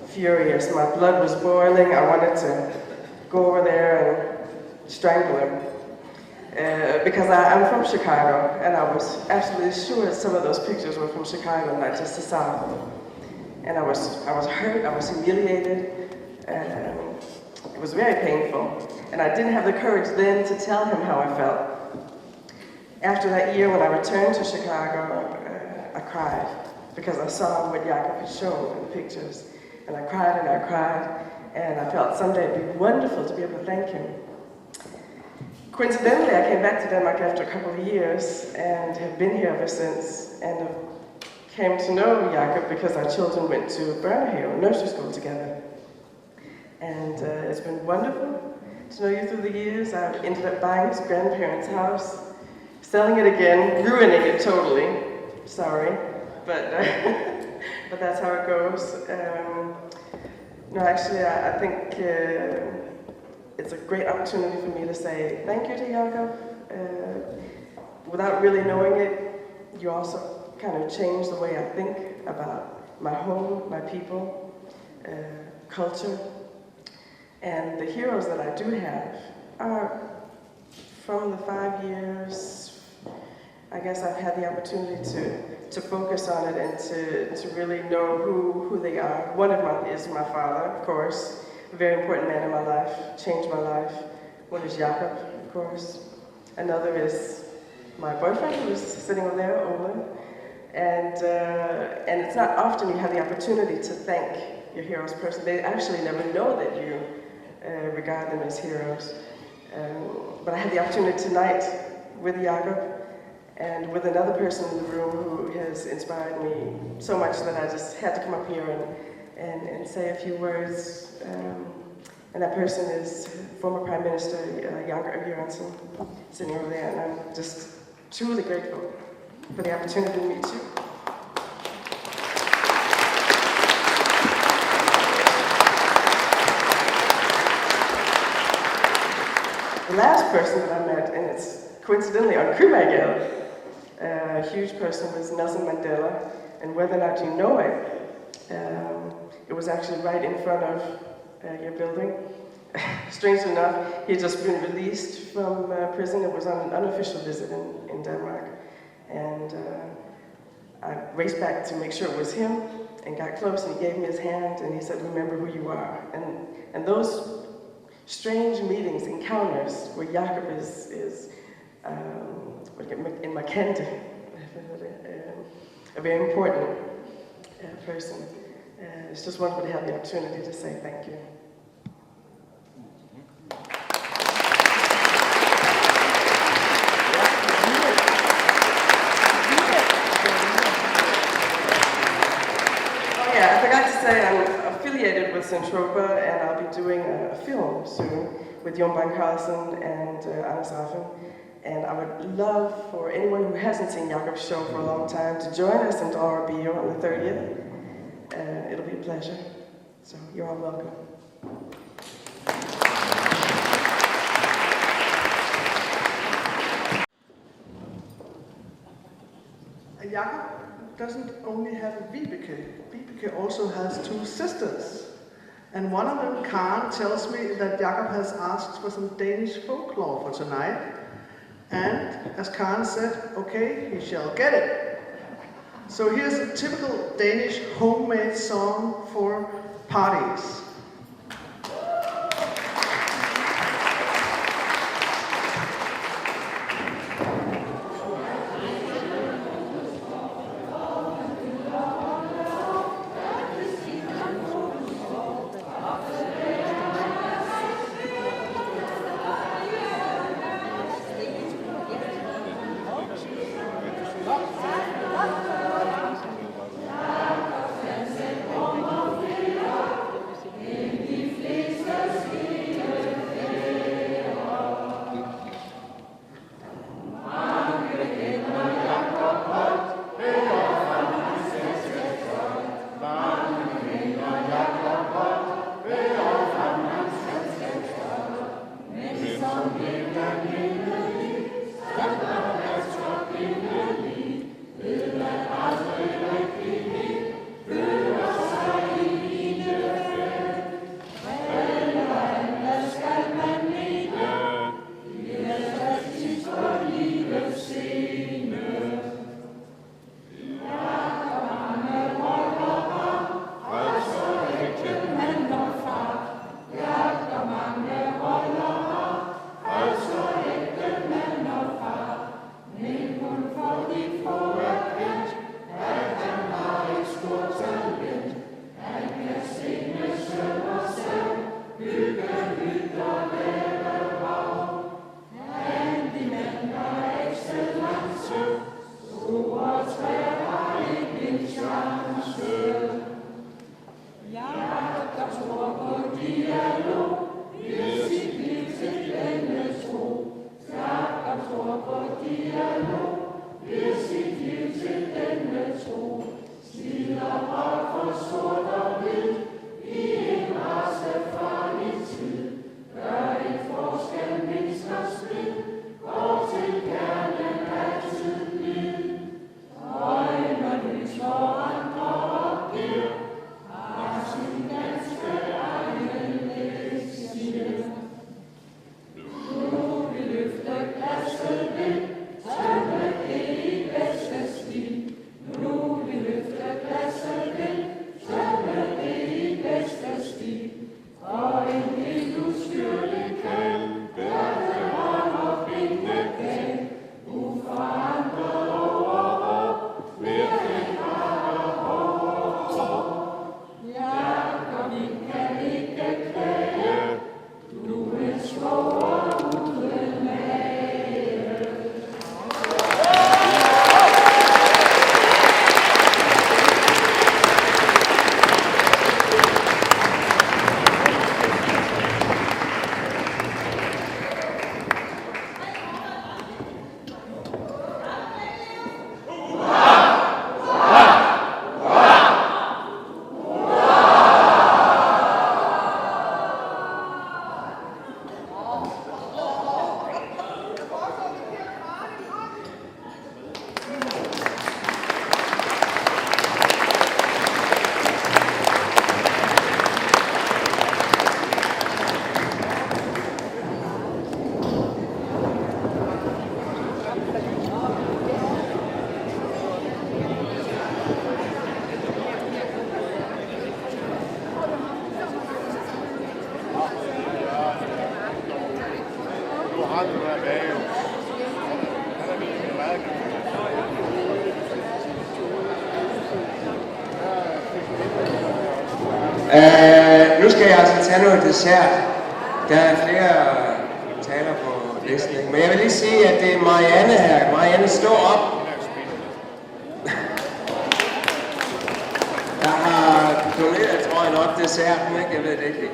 furious. My blood was boiling. I wanted to go over there and strangle him. Because I'm from Chicago, and I was absolutely sure that some of those pictures were from Chicago, not just the South. And I was hurt, I was humiliated, and it was very painful. And I didn't have the courage then to tell him how I felt. After that year, when I returned to Chicago, I cried because I saw what Jacob had shown in the pictures. And I cried and I cried, and I felt someday it'd be wonderful to be able to thank him. Coincidentally, I came back to Denmark after a couple of years and have been here ever since, and came to know Jacob because our children went to Børnehave, nursery school together. And it's been wonderful to know you through the years. I ended up buying his grandparents' house, selling it again, ruining it totally. Sorry, but but that's how it goes. No, actually, I think it's a great opportunity for me to say thank you to Jacob. Without really knowing it, you also kind of change the way I think about my home, my people, culture. And the heroes that I do have are from the 5 years, I guess I've had the opportunity to focus on it and to really know who they are. One of them is my father, of course, a very important man in my life, changed my life. One is Jacob, of course. Another is my boyfriend, who's sitting over there, Olin. And it's not often you have the opportunity to thank your heroes person. They actually never know that you regard them as heroes. But I had the opportunity tonight with Jacob and with another person in the room who has inspired me so much that I just had to come up here and say a few words. And that person is former Prime Minister Janker Jørgensen, sitting over there, and I'm just truly grateful for the opportunity to meet you. The last person that I met, and it's coincidentally on Krumagade, a huge person, was Nelson Mandela. And whether or not you know it was actually right in front of your building. Strangely enough, he had just been released from prison. It was on an unofficial visit in Denmark. And I raced back to make sure it was him and got close, and he gave me his hand and he said, "Remember who you are." And those strange meetings, encounters, where Jacob is in Makende, a very important person. It's just wonderful to have the opportunity to say thank you. Oh yeah, I forgot to say I'm affiliated with Centropa, and I'll be doing a film soon with Jon Bang Carlsen and Anders Raffen. And I would love for anyone who hasn't seen Jacob's show for a long time to join us in Dollar Bio on the 30th. It'll be a pleasure. So you're all welcome. Jacob doesn't only have a Vibeke. Vibeke also has 2 sisters. And one of them, Karen, tells me that Jacob has asked for some Danish folklore for tonight. And as Karen said, okay, he shall get it. So here's a typical Danish homemade song for parties. Nu skal jeg altså tage noget dessert. Der er flere taler på listen, ikke? Men jeg vil lige sige, at det er Marianne her. Marianne, stå op. Jeg har doneret, tror jeg nok, desserten, ikke? Jeg ved det ikke.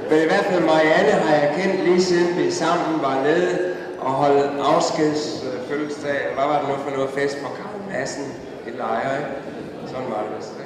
Men i hvert fald Marianne har jeg kendt lige siden vi sammen var nede og holdt afskedsfødselsdag. Hvad var det nu for noget fest på Karl Madsen i Lejre, ikke? Sådan var det vist, ikke?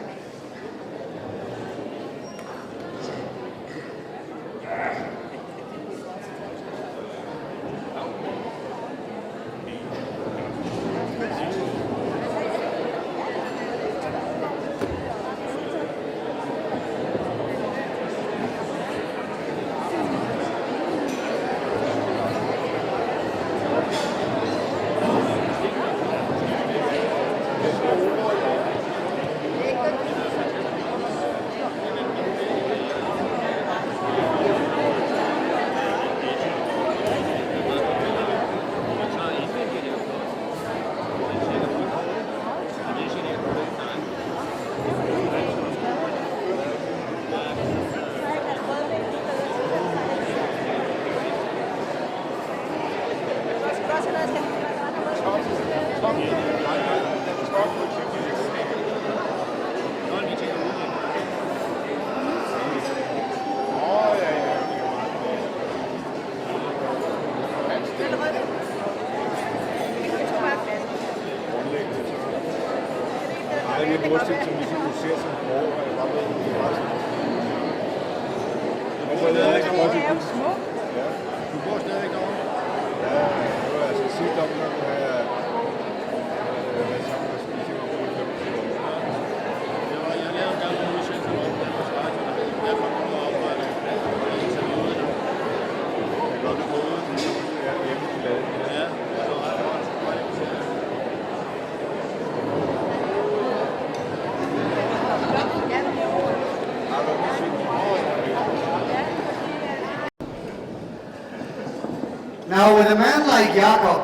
Now, with a man like Jacob,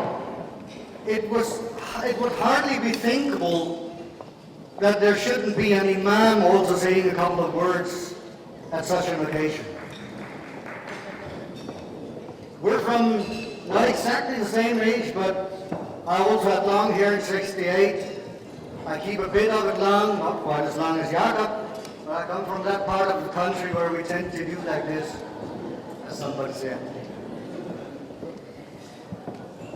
it would hardly be thinkable that there shouldn't be an imam also saying a couple of words at such an occasion. We're from not exactly the same age, but I also had long hair in '68. I keep a bit of it long, not quite as long as Jacob, I come from that part of the country where we tend to do like this, as somebody said.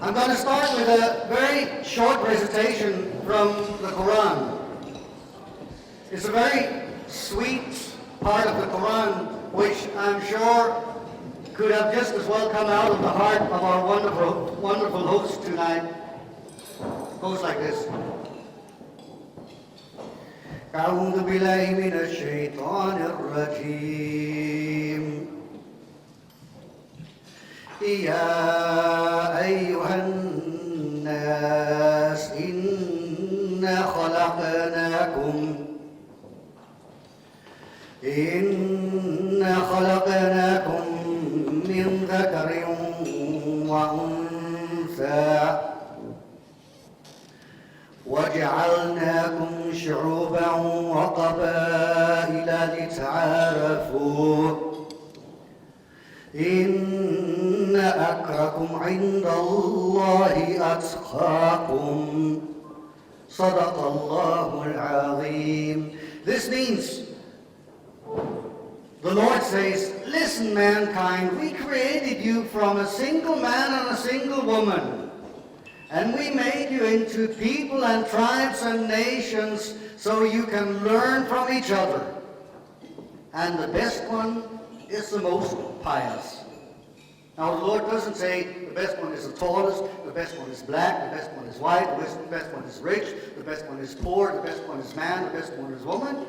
I'm going to start with a very short recitation from the Quran. It's a very sweet part of the Quran, which I'm sure could have just as well come out of the heart of our wonderful, wonderful host tonight. It goes like this. أعوذ بالله من الشيطان الرجيم يا أيها الناس إنا خلقناكم من ذكر وأنثى وجعلناكم شعوبا وقبائل لتعارفوا إن أكرمكم عند الله أتقاكم صدق الله العظيم. This means the Lord says, listen, mankind, we created you from a single man and a single woman. And we made you into people and tribes and nations so you can learn from each other. And the best one is the most pious. Now the Lord doesn't say the best one is the tallest, the best one is black, the best one is white, the best one is rich, the best one is poor, the best one is man, the best one is woman.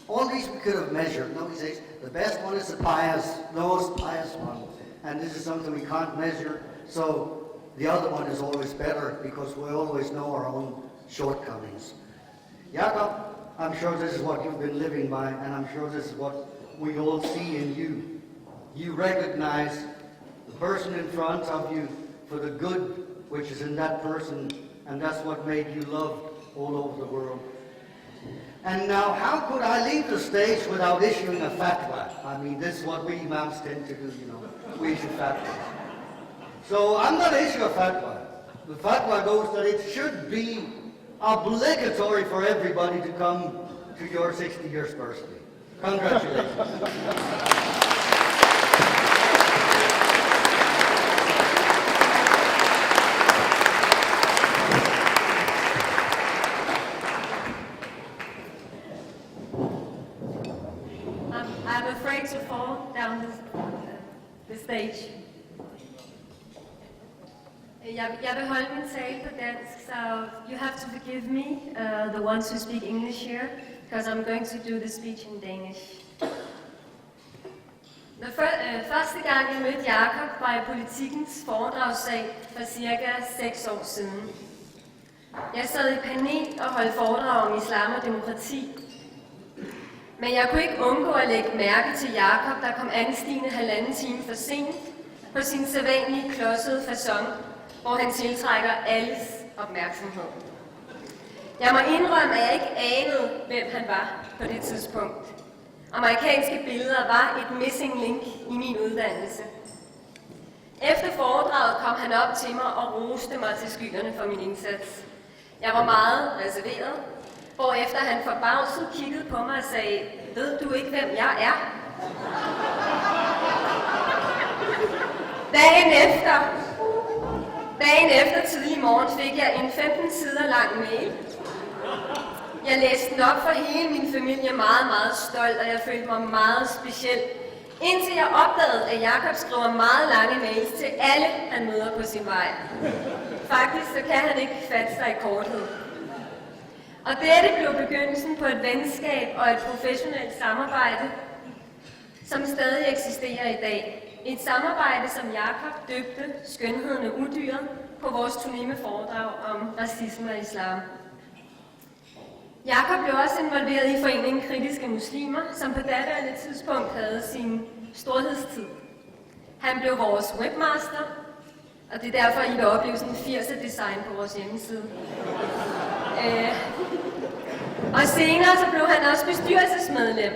All these we could have measured. No, he says the best one is the pious, the most pious one. And this is something we can't measure, so the other one is always better because we always know our own shortcomings. Jacob, I'm sure this is what you've been living by, and I'm sure this is what we all see in you. You recognize the person in front of you for the good which is in that person, and that's what made you loved all over the world. And now, how could I leave the stage without issuing a fatwa? I mean, this is what we imams tend to do, you know. We issue fatwas. So I'm going to issue a fatwa. The fatwa goes that it should be obligatory for everybody to come to your 60 years birthday. Congratulations. I'm afraid to fall down the stage. Jeg vil holde min tale på dansk, so you have to forgive me, the ones who speak English here, because I'm going to do the speech in Danish. Første gang jeg mødte Jacob var i Politikens foredragssal for cirka 6 år siden. Jeg sad i panel og holdt foredrag om islam og demokrati. Men jeg kunne ikke undgå at lægge mærke til Jacob, der kom anstigende 1,5 time for sent på sin sædvanlige klodsede facon, hvor han tiltrækker alles opmærksomhed. Jeg må indrømme, at jeg ikke anede, hvem han var på det tidspunkt. Amerikanske billeder var et missing link i min uddannelse. Efter foredraget kom han op til mig og roste mig til skyerne for min indsats. Jeg var meget reserveret, hvorefter han forbavset kiggede på mig og sagde, ved du ikke, hvem jeg er? Dagen efter tidlig morgen fik jeg en 15 sider lang mail. Jeg læste den op for hele min familie meget, meget stolt, og jeg følte mig meget speciel. Indtil jeg opdagede, at Jacob skriver meget lange mails til alle, han møder på sin vej. Faktisk så kan han ikke fatte sig i korthed. Og dette blev begyndelsen på et venskab og et professionelt samarbejde, som stadig eksisterer i dag. Et samarbejde, som Jacob døbte Skønheden af udyret på vores turné med foredrag om racisme og islam. Jacob blev også involveret i foreningen Kritiske Muslimer, som på daværende tidspunkt havde sin storhedstid. Han blev vores webmaster, og det er derfor, I vil opleve sådan en 80'er design på vores hjemmeside. Og senere så blev han også bestyrelsesmedlem.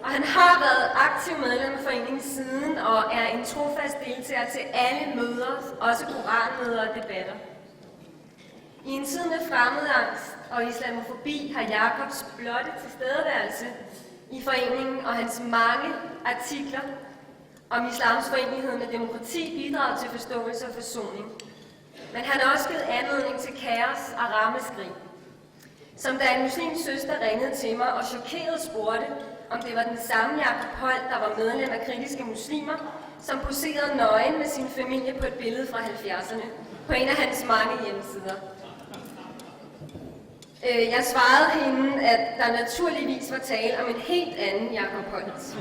Og han har været aktiv medlem af foreningen siden og er en trofast deltager til alle møder, også koranmøder og debatter. I en tid med fremmedangst og islamofobi har Jacobs blotte tilstedeværelse i foreningen og hans mange artikler om islams forenighed med demokrati bidrager til forståelse og forsoning. Men han har også givet anledning til kaos og rammeskrig. Som da en muslimsk søster ringede til mig og chokeret spurgte, om det var den samme Jacob Holdt, der var medlem af kritiske muslimer, som poserede nøgen med sin familie på et billede fra 70'erne på en af hans mange hjemmesider. Jeg svarede hende, at der naturligvis var tale om en helt anden Jacob Holdt.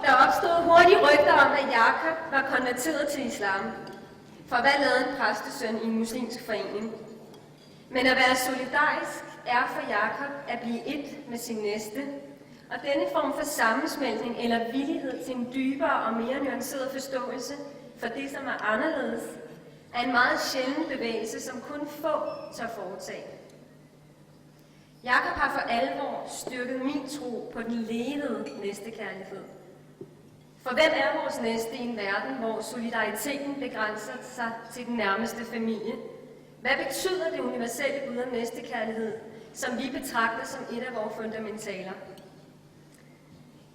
Der opstod hurtige rygter om, at Jacob var konverteret til islam. For hvad lavede en præstesøn i en muslimsk forening? Men at være solidarisk er for Jacob at blive et med sin næste. Og denne form for sammensmeltning eller villighed til en dybere og mere nuanceret forståelse for det, som er anderledes, er en meget sjælden bevægelse, som kun få tør foretage. Jacob har for alvor styrket min tro på den levede næstekærlighed. For hvem er vores næste i en verden, hvor solidariteten begrænser sig til den nærmeste familie? Hvad betyder det universelle bud om næstekærlighed, som vi betragter som et af vores fundamentaler?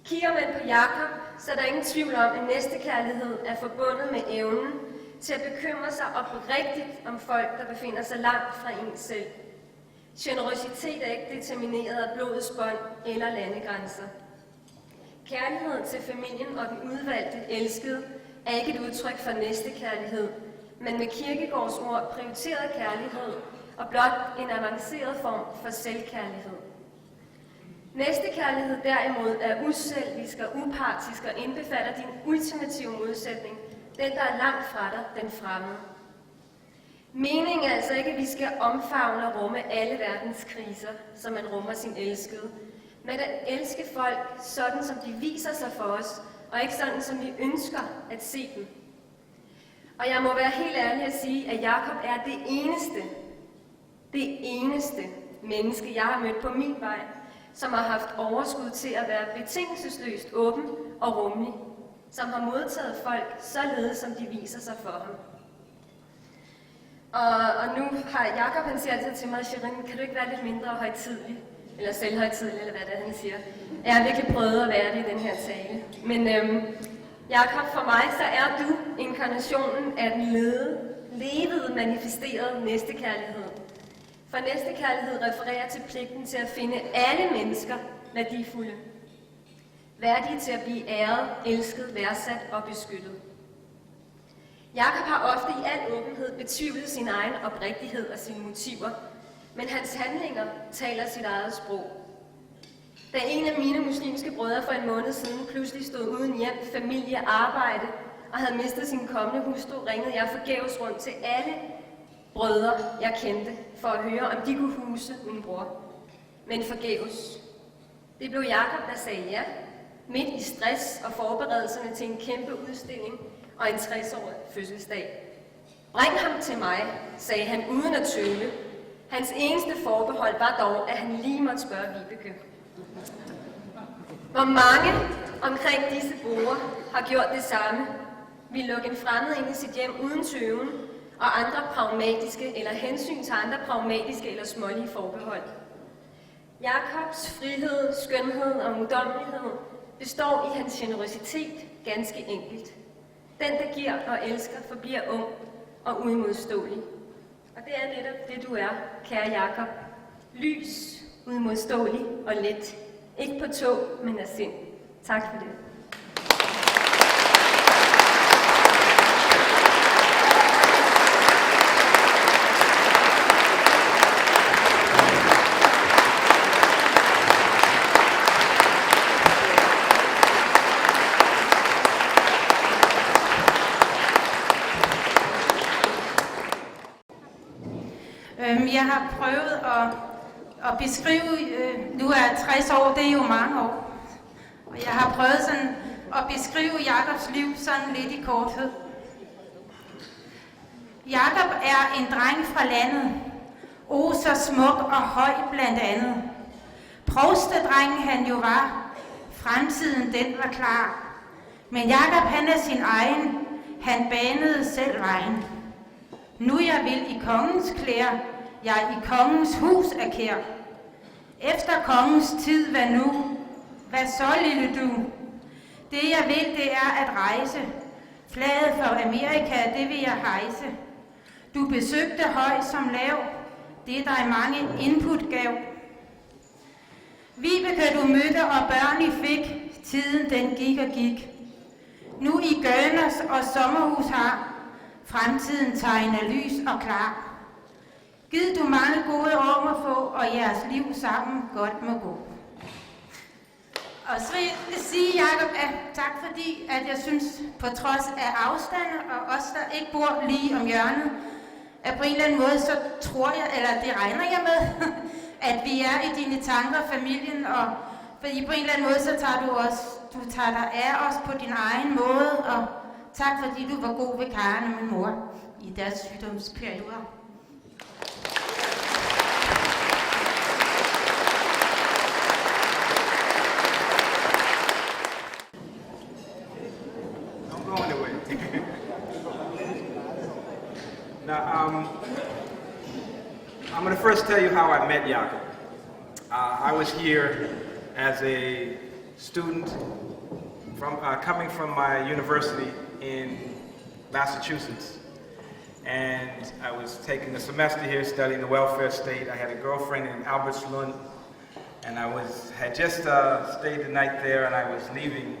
Kigger man på Jacob, så er der ingen tvivl om, at næstekærlighed er forbundet med evnen til at bekymre sig oprigtigt om folk, der befinder sig langt fra en selv. Generøsitet er ikke determineret af blodets bånd eller landegrænser. Kærlighed til familien og den udvalgte elskede er ikke et udtryk for næstekærlighed, men med Kierkegaards ord prioriteret kærlighed og blot en avanceret form for selvkærlighed. Næstekærlighed derimod er uselvisk og upartisk og indbefatter din ultimative modsætning, den der er langt fra dig, den fremmede. Meningen er altså ikke, at vi skal omfavne og rumme alle verdens kriser, som man rummer sin elskede, men at elske folk sådan, som de viser sig for os, og ikke sådan, som vi ønsker at se dem. Og jeg må være helt ærlig at sige, at Jacob er det eneste menneske, jeg har mødt på min vej, som har haft overskud til at være betingelsesløst åben og rummelig, som har modtaget folk således, som de viser sig for ham. Og nu har Jacob, han siger altid til mig, Shirin, kan du ikke være lidt mindre højtidlig? Eller selvhøjtidlig, eller hvad det er, han siger. Jeg har virkelig prøvet at være det i den her tale. Men Jacob, for mig, så er du inkarnationen af den levede, manifesterede næstekærlighed. For næstekærlighed refererer til pligten til at finde alle mennesker værdifulde. Værdige til at blive æret, elsket, værdsat og beskyttet. Jacob har ofte i al åbenhed betvivlet sin egen oprigtighed og sine motiver, men hans handlinger taler sit eget sprog. Da en af mine muslimske brødre for en måned siden pludselig stod uden hjem, familie, arbejde og havde mistet sin kommende hustru, ringede jeg forgæves rundt til alle brødre, jeg kendte, for at høre, om de kunne huse min bror. Men forgæves. Det blev Jacob, der sagde ja, midt i stress og forberedelserne til en kæmpe udstilling og en 60-årig fødselsdag. Bring ham til mig, sagde han uden at tøve. Hans eneste forbehold var dog, at han lige måtte spørge Vibeke. Hvor mange omkring disse borde har gjort det samme, vil lukke en fremmed ind i sit hjem uden tøven, og andre pragmatiske eller hensyn til andre pragmatiske eller smålige forbehold. Jakobs frihed, skønhed og uddommelighed består i hans generøsitet ganske enkelt. Den, der giver og elsker, forbliver ung og uimodståelig. Og det er netop det, du er, kære Jacob. Lys, uimodståelig og let. Ikke på tog, men af sind. Tak for det. Jeg har prøvet at beskrive, nu er jeg 60 år, det er jo mange år, og jeg har prøvet sådan at beskrive Jakobs liv sådan lidt i korthed. Jakob er en dreng fra landet, så smuk og høj blandt andet. Provstedrengen han jo var, fremtiden den var klar, men Jakob han er sin egen, han banede selv vejen. Nu jeg vil i kongens klæder, jeg i kongens hus er kær. Efter kongens tid hvad nu, Hvad så, lille du? Det jeg vil, det er at rejse. Flaget for Amerika, det vil jeg hejse. Du besøgte høj som lav. Det er dig mange input gav. Vibeke, du mødte, og børn I fik. Tiden den gik og gik. Nu I Gørners og sommerhus har. Fremtiden tegner lys og klar. Gid du mange gode år må få, og jeres liv sammen godt må gå. Og så vil jeg sige, Jacob, at tak fordi, at jeg synes, på trods af afstanden, og os, der ikke bor lige om hjørnet, at på en eller anden måde, så tror jeg, eller det regner jeg med, at vi er i dine tanker, familien, og fordi på en eller anden måde, så tager du tager dig af os på din egen måde, og tak fordi du var god ved Karen og min mor i deres sygdomsperioder. Now, I'm going to first tell you how I met Jacob. I was here as a student coming from my university in Massachusetts. And I was taking a semester here studying the welfare state. I had a girlfriend in Albertslund, and I had just stayed the night there, and I was leaving.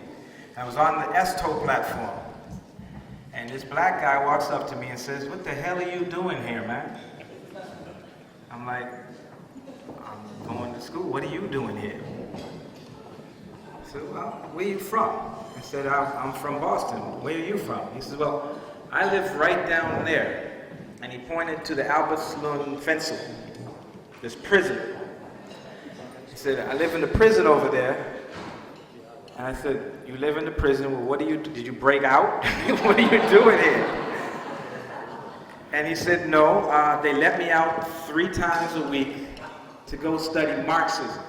I was on the S-toll platform. And this black guy walks up to me and says, "What the hell are you doing here, man?" I'm like, "I'm going to school. What are you doing here?" I said, "Well, where are you from?" I said, "I'm from Boston. Where are you from?" He said, "Well, I live right down there." And he pointed to the Albertslund Fensel, this prison. He said, "I live in the prison over there." And I said, "You live in the prison, well, what do you do? Did you break out? What are you doing here?" And he said, "No, they let me out 3 times a week to go study Marxism."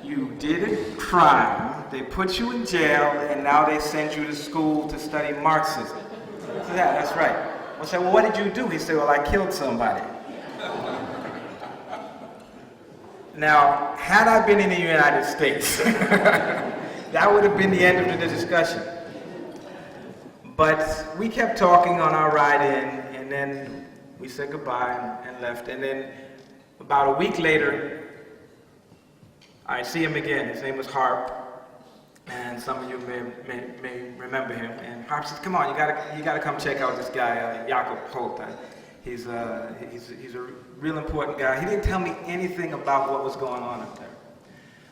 You did a crime, they put you in jail, and now they send you to school to study Marxism. I said, "Yeah, that's right." I said, "Well, what did you do?" He said, "Well, I killed somebody." Now, had I been in the United States, that would have been the end of the discussion. But we kept talking on our ride in, and then we said goodbye and left. And then about a week later, I see him again. His name was Harp, and some of you may remember him. And Harp says, "Come on, you gotta come check out this guy, Jacob Holdt. He's a real important guy." He didn't tell me anything about what was going on up there.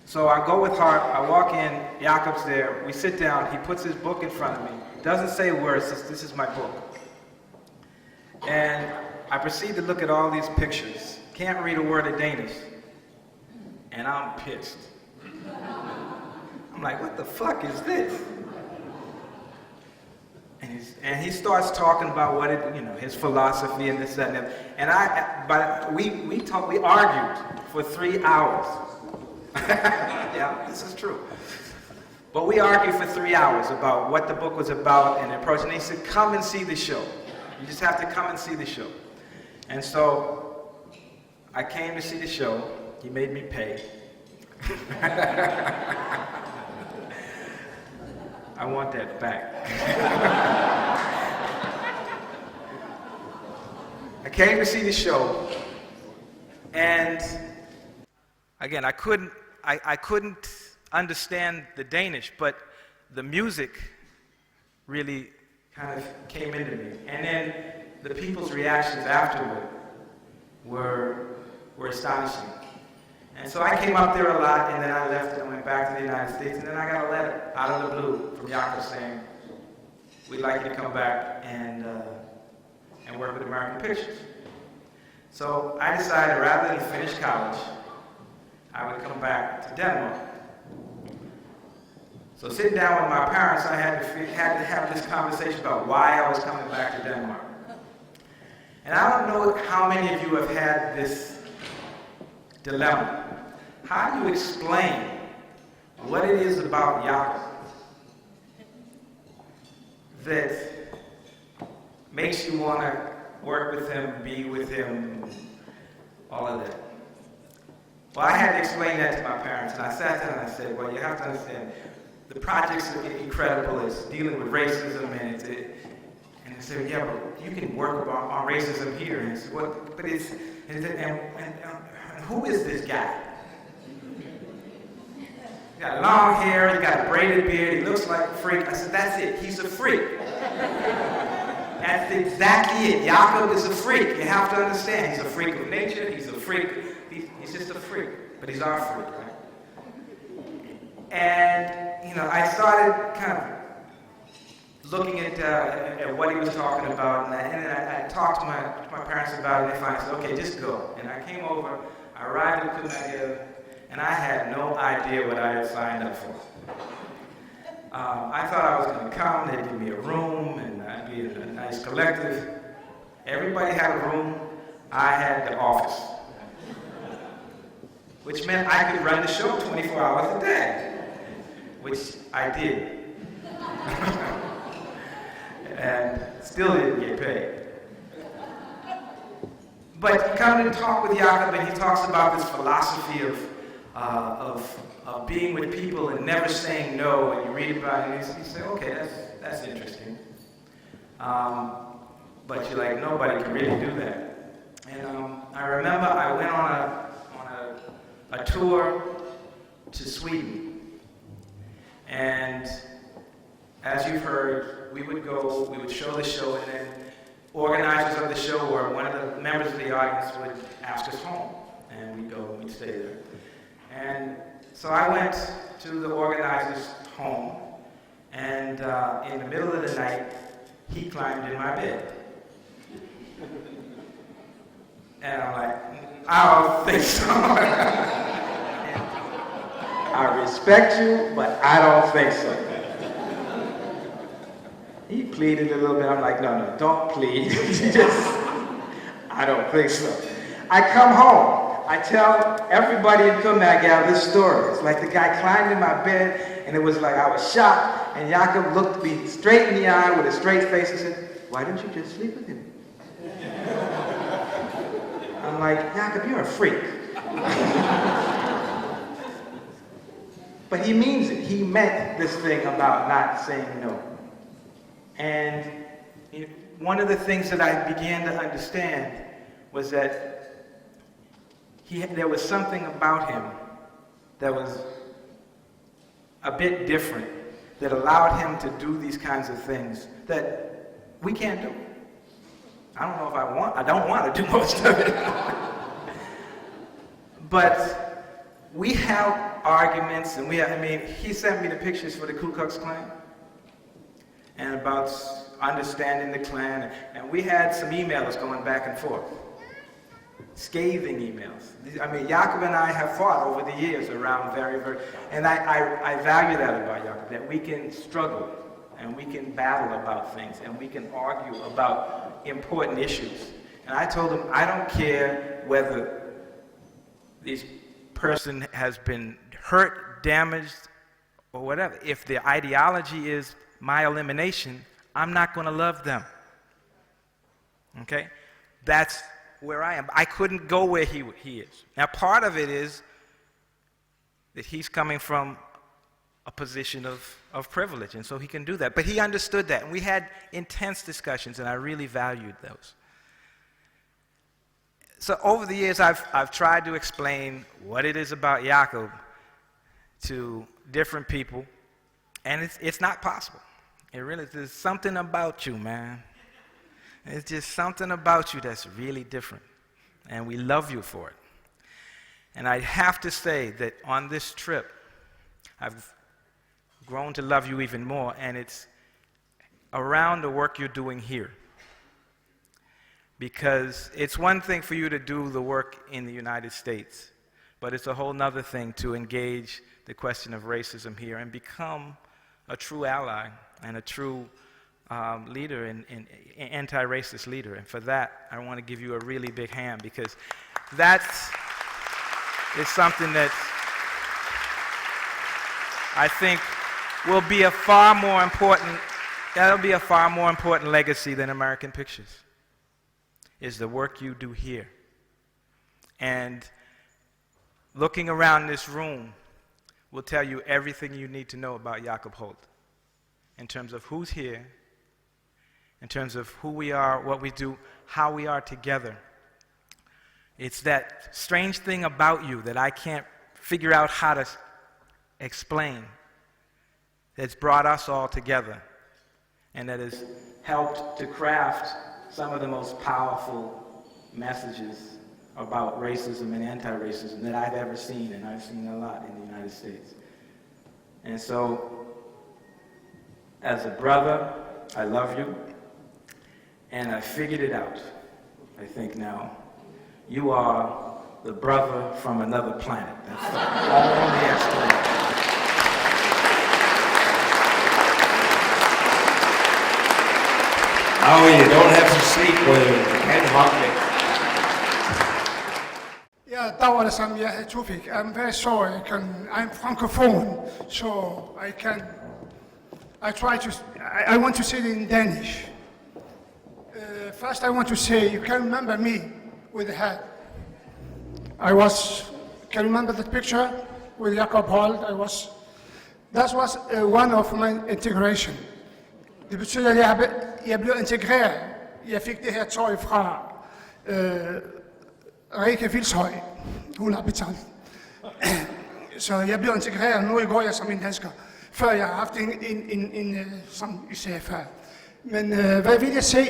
So I go with Hart, I walk in, Jacob's there, we sit down, he puts his book in front of me, doesn't say a word, says, "This is my book." And I proceed to look at all these pictures, can't read a word of Danish, and I'm pissed. I'm like, what the fuck is this? And he starts talking about what his philosophy and this, that, and that. And we argued for 3 hours. Yeah, this is true. But we argued for 3 hours about what the book was about and the approach. And he said, "Come and see the show. You just have to come and see the show." And so I came to see the show. He made me pay. I want that back. I came to see the show, and again, I couldn't understand the Danish, but the music really kind of came into me. And then the people's reactions afterward were astonishing. And so I came up there a lot, and then I left and went back to the United States, and then I got a letter out of the blue from Jacob saying, "We'd like you to come back and work with American Pictures." So I decided rather than finish college, I would come back to Denmark. So sitting down with my parents, I had to have this conversation about why I was coming back to Denmark. And I don't know how many of you have had this dilemma. How do you explain what it is about Jacob that makes you want to work with him, be with him, all of that. Well, I had to explain that to my parents, and I sat down and I said, well, you have to understand, the project's incredible, it's dealing with racism, and they said, yeah, but you can work on racism here. And I said, well, but who is this guy? He got long hair, he got a braided beard, he looks like a freak. I said, that's it, he's a freak. That's exactly it. Jacob is a freak. You have to understand, he's a freak of nature, he's a freak. He's just a freak, but he's our freak, right? And, you know, I started kind of looking at what he was talking about, and I talked to my parents about it, and they finally said, okay, just go. And I came over, I arrived at Kumaya, and I had no idea what I had signed up for. I thought I was going to come, they'd give me a room, and I'd be in a nice collective. Everybody had a room, I had the office. Which meant I could run the show 24 hours a day, which I did. And still didn't get paid. But you come and talk with Jacob, and he talks about this philosophy of being with people and never saying no, and you read about it, and you say, okay, that's interesting. But you're like, nobody can really do that. And I remember I went on a tour to Sweden. And as you've heard, we would show the show, and then organizers of the show or one of the members of the audience would ask us home. And we'd go and we'd stay there. And so I went to the organizer's home, and in the middle of the night, he climbed in my bed. And I'm like, I don't think so. I respect you, but I don't think so. He pleaded a little bit. I'm like, no, don't plead. I don't think so. I come home. I tell everybody in Kumagao this story. It's like the guy climbed in my bed, and it was like I was shocked, and Jacob looked me straight in the eye with a straight face and said, why didn't you just sleep with him? I'm like, Jacob, you're a freak. But he means it. He meant this thing about not saying no. And one of the things that I began to understand was that there was something about him that was a bit different, that allowed him to do these kinds of things that we can't do. I don't know if I don't want to do most of it. But we have arguments, and he sent me the pictures for the Ku Klux Klan and about understanding the Klan, and we had some emails going back and forth. Scathing emails. Jacob and I have fought over the years around and I value that about Jacob, that we can struggle and we can battle about things and we can argue about important issues. And I told him, I don't care whether this person has been hurt, damaged, or whatever. If the ideology is my elimination, I'm not going to love them. Okay? That's where I am. I couldn't go where he is. Now, part of it is that he's coming from a position of privilege, and so he can do that. But he understood that, and we had intense discussions, and I really valued those. So over the years, I've tried to explain what it is about Jacob to different people, and it's not possible. It really is. There's something about you, man. It's just something about you that's really different, and we love you for it. And I have to say that on this trip, I've grown to love you even more, and it's around the work you're doing here. Because it's one thing for you to do the work in the United States, but it's a whole nother thing to engage the question of racism here and become a true ally and a true leader, and anti-racist leader. And for that, I want to give you a really big hand, because that's something that I think will be a far more important, that'll be a far more important legacy than American Pictures. is the work you do here. And looking around this room will tell you everything you need to know about Jacob Holdt in terms of who's here, in terms of who we are, what we do, how we are together. It's that strange thing about you that I can't figure out how to explain that's brought us all together and that has helped to craft some of the most powerful messages about racism and anti-racism that I've ever seen, and I've seen a lot in the United States. And so, as a brother, I love you, and I figured it out, I think now. You are the brother from another planet. That's the only explanation. Oh, you don't have to sleep with him. You can hug me. Yeah, that was some Tufik. I'm very sorry. I'm francophone, so I want to say it in Danish. First, I want to say, you can remember me with the hat. Can you remember that picture with Jacob Holdt? That was one of my integration. Det betyder, at jeg blev integreret. Jeg fik det her tøj fra Rikke Vilshøj. Hun har betalt. Så jeg blev integreret, nu går jeg som en dansker. Før jeg har haft som I sagde før. Men hvad vil jeg sige?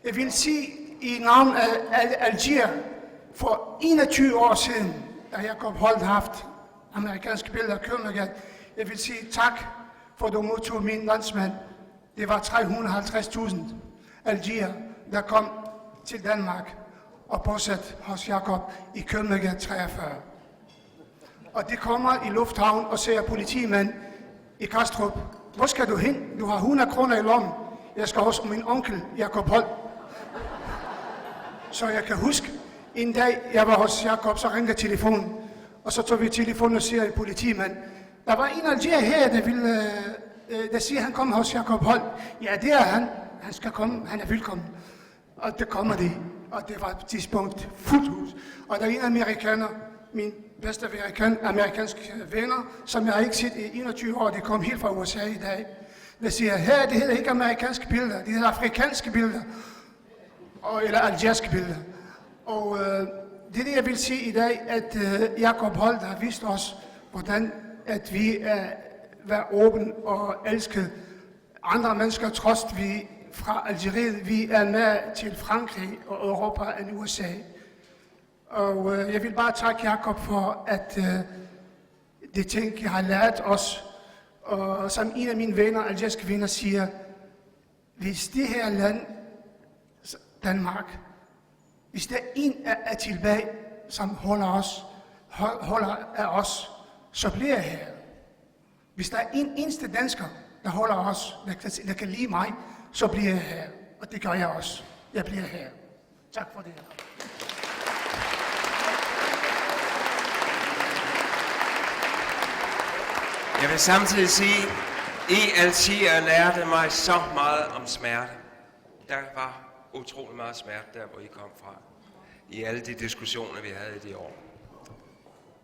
Jeg vil sige i navn af Algier for 21 år siden, da Jacob Holdt har haft amerikanske billeder af København. Jeg vil sige tak, for du modtog min landsmand. Det var 350.000 Algier, der kom til Danmark og bosat hos Jacob i København 43. Og det kommer i lufthavn og ser politimand i Kastrup. Hvor skal du hen? Du har 100 kroner i lommen. Jeg skal hos min onkel, Jacob Holdt. Så jeg kan huske, en dag jeg var hos Jacob, så ringte telefonen. Og så tog vi telefonen og siger en politimand, der var en algier her, der siger, at han kommer hos Jacob Holdt. Ja, det er han. Han skal komme. Han er velkommen. Og det kommer de. Og det var et tidspunkt fuldt hus. Og der er en amerikaner, min bedste amerikanske venner, som jeg har ikke set i 21 år, de kom helt fra USA i dag. Der siger, her det hedder ikke amerikanske billeder, det hedder afrikanske billeder. Eller algeriske billeder. Og det er det, jeg vil sige i dag, at Jacob Holdt har vist os, hvordan at vi er åbne og elsker andre mennesker, trods vi fra Algeriet, vi er med til Frankrig og Europa end USA. Og jeg vil bare takke Jacob for, at det ting, jeg har lært os, og som en af mine venner, algeriske venner, siger, hvis det her land, Danmark, hvis der en er tilbage, som holder af os, så bliver jeg her. Hvis der er en eneste dansker, der holder os, der kan lide mig, så bliver jeg her. Og det gør jeg også. Jeg bliver her. Tak for det. Jeg vil samtidig sige, I Algier lærte mig så meget om smerte. Der var utrolig meget smerte der, hvor I kom fra. I alle de diskussioner, vi havde i de år.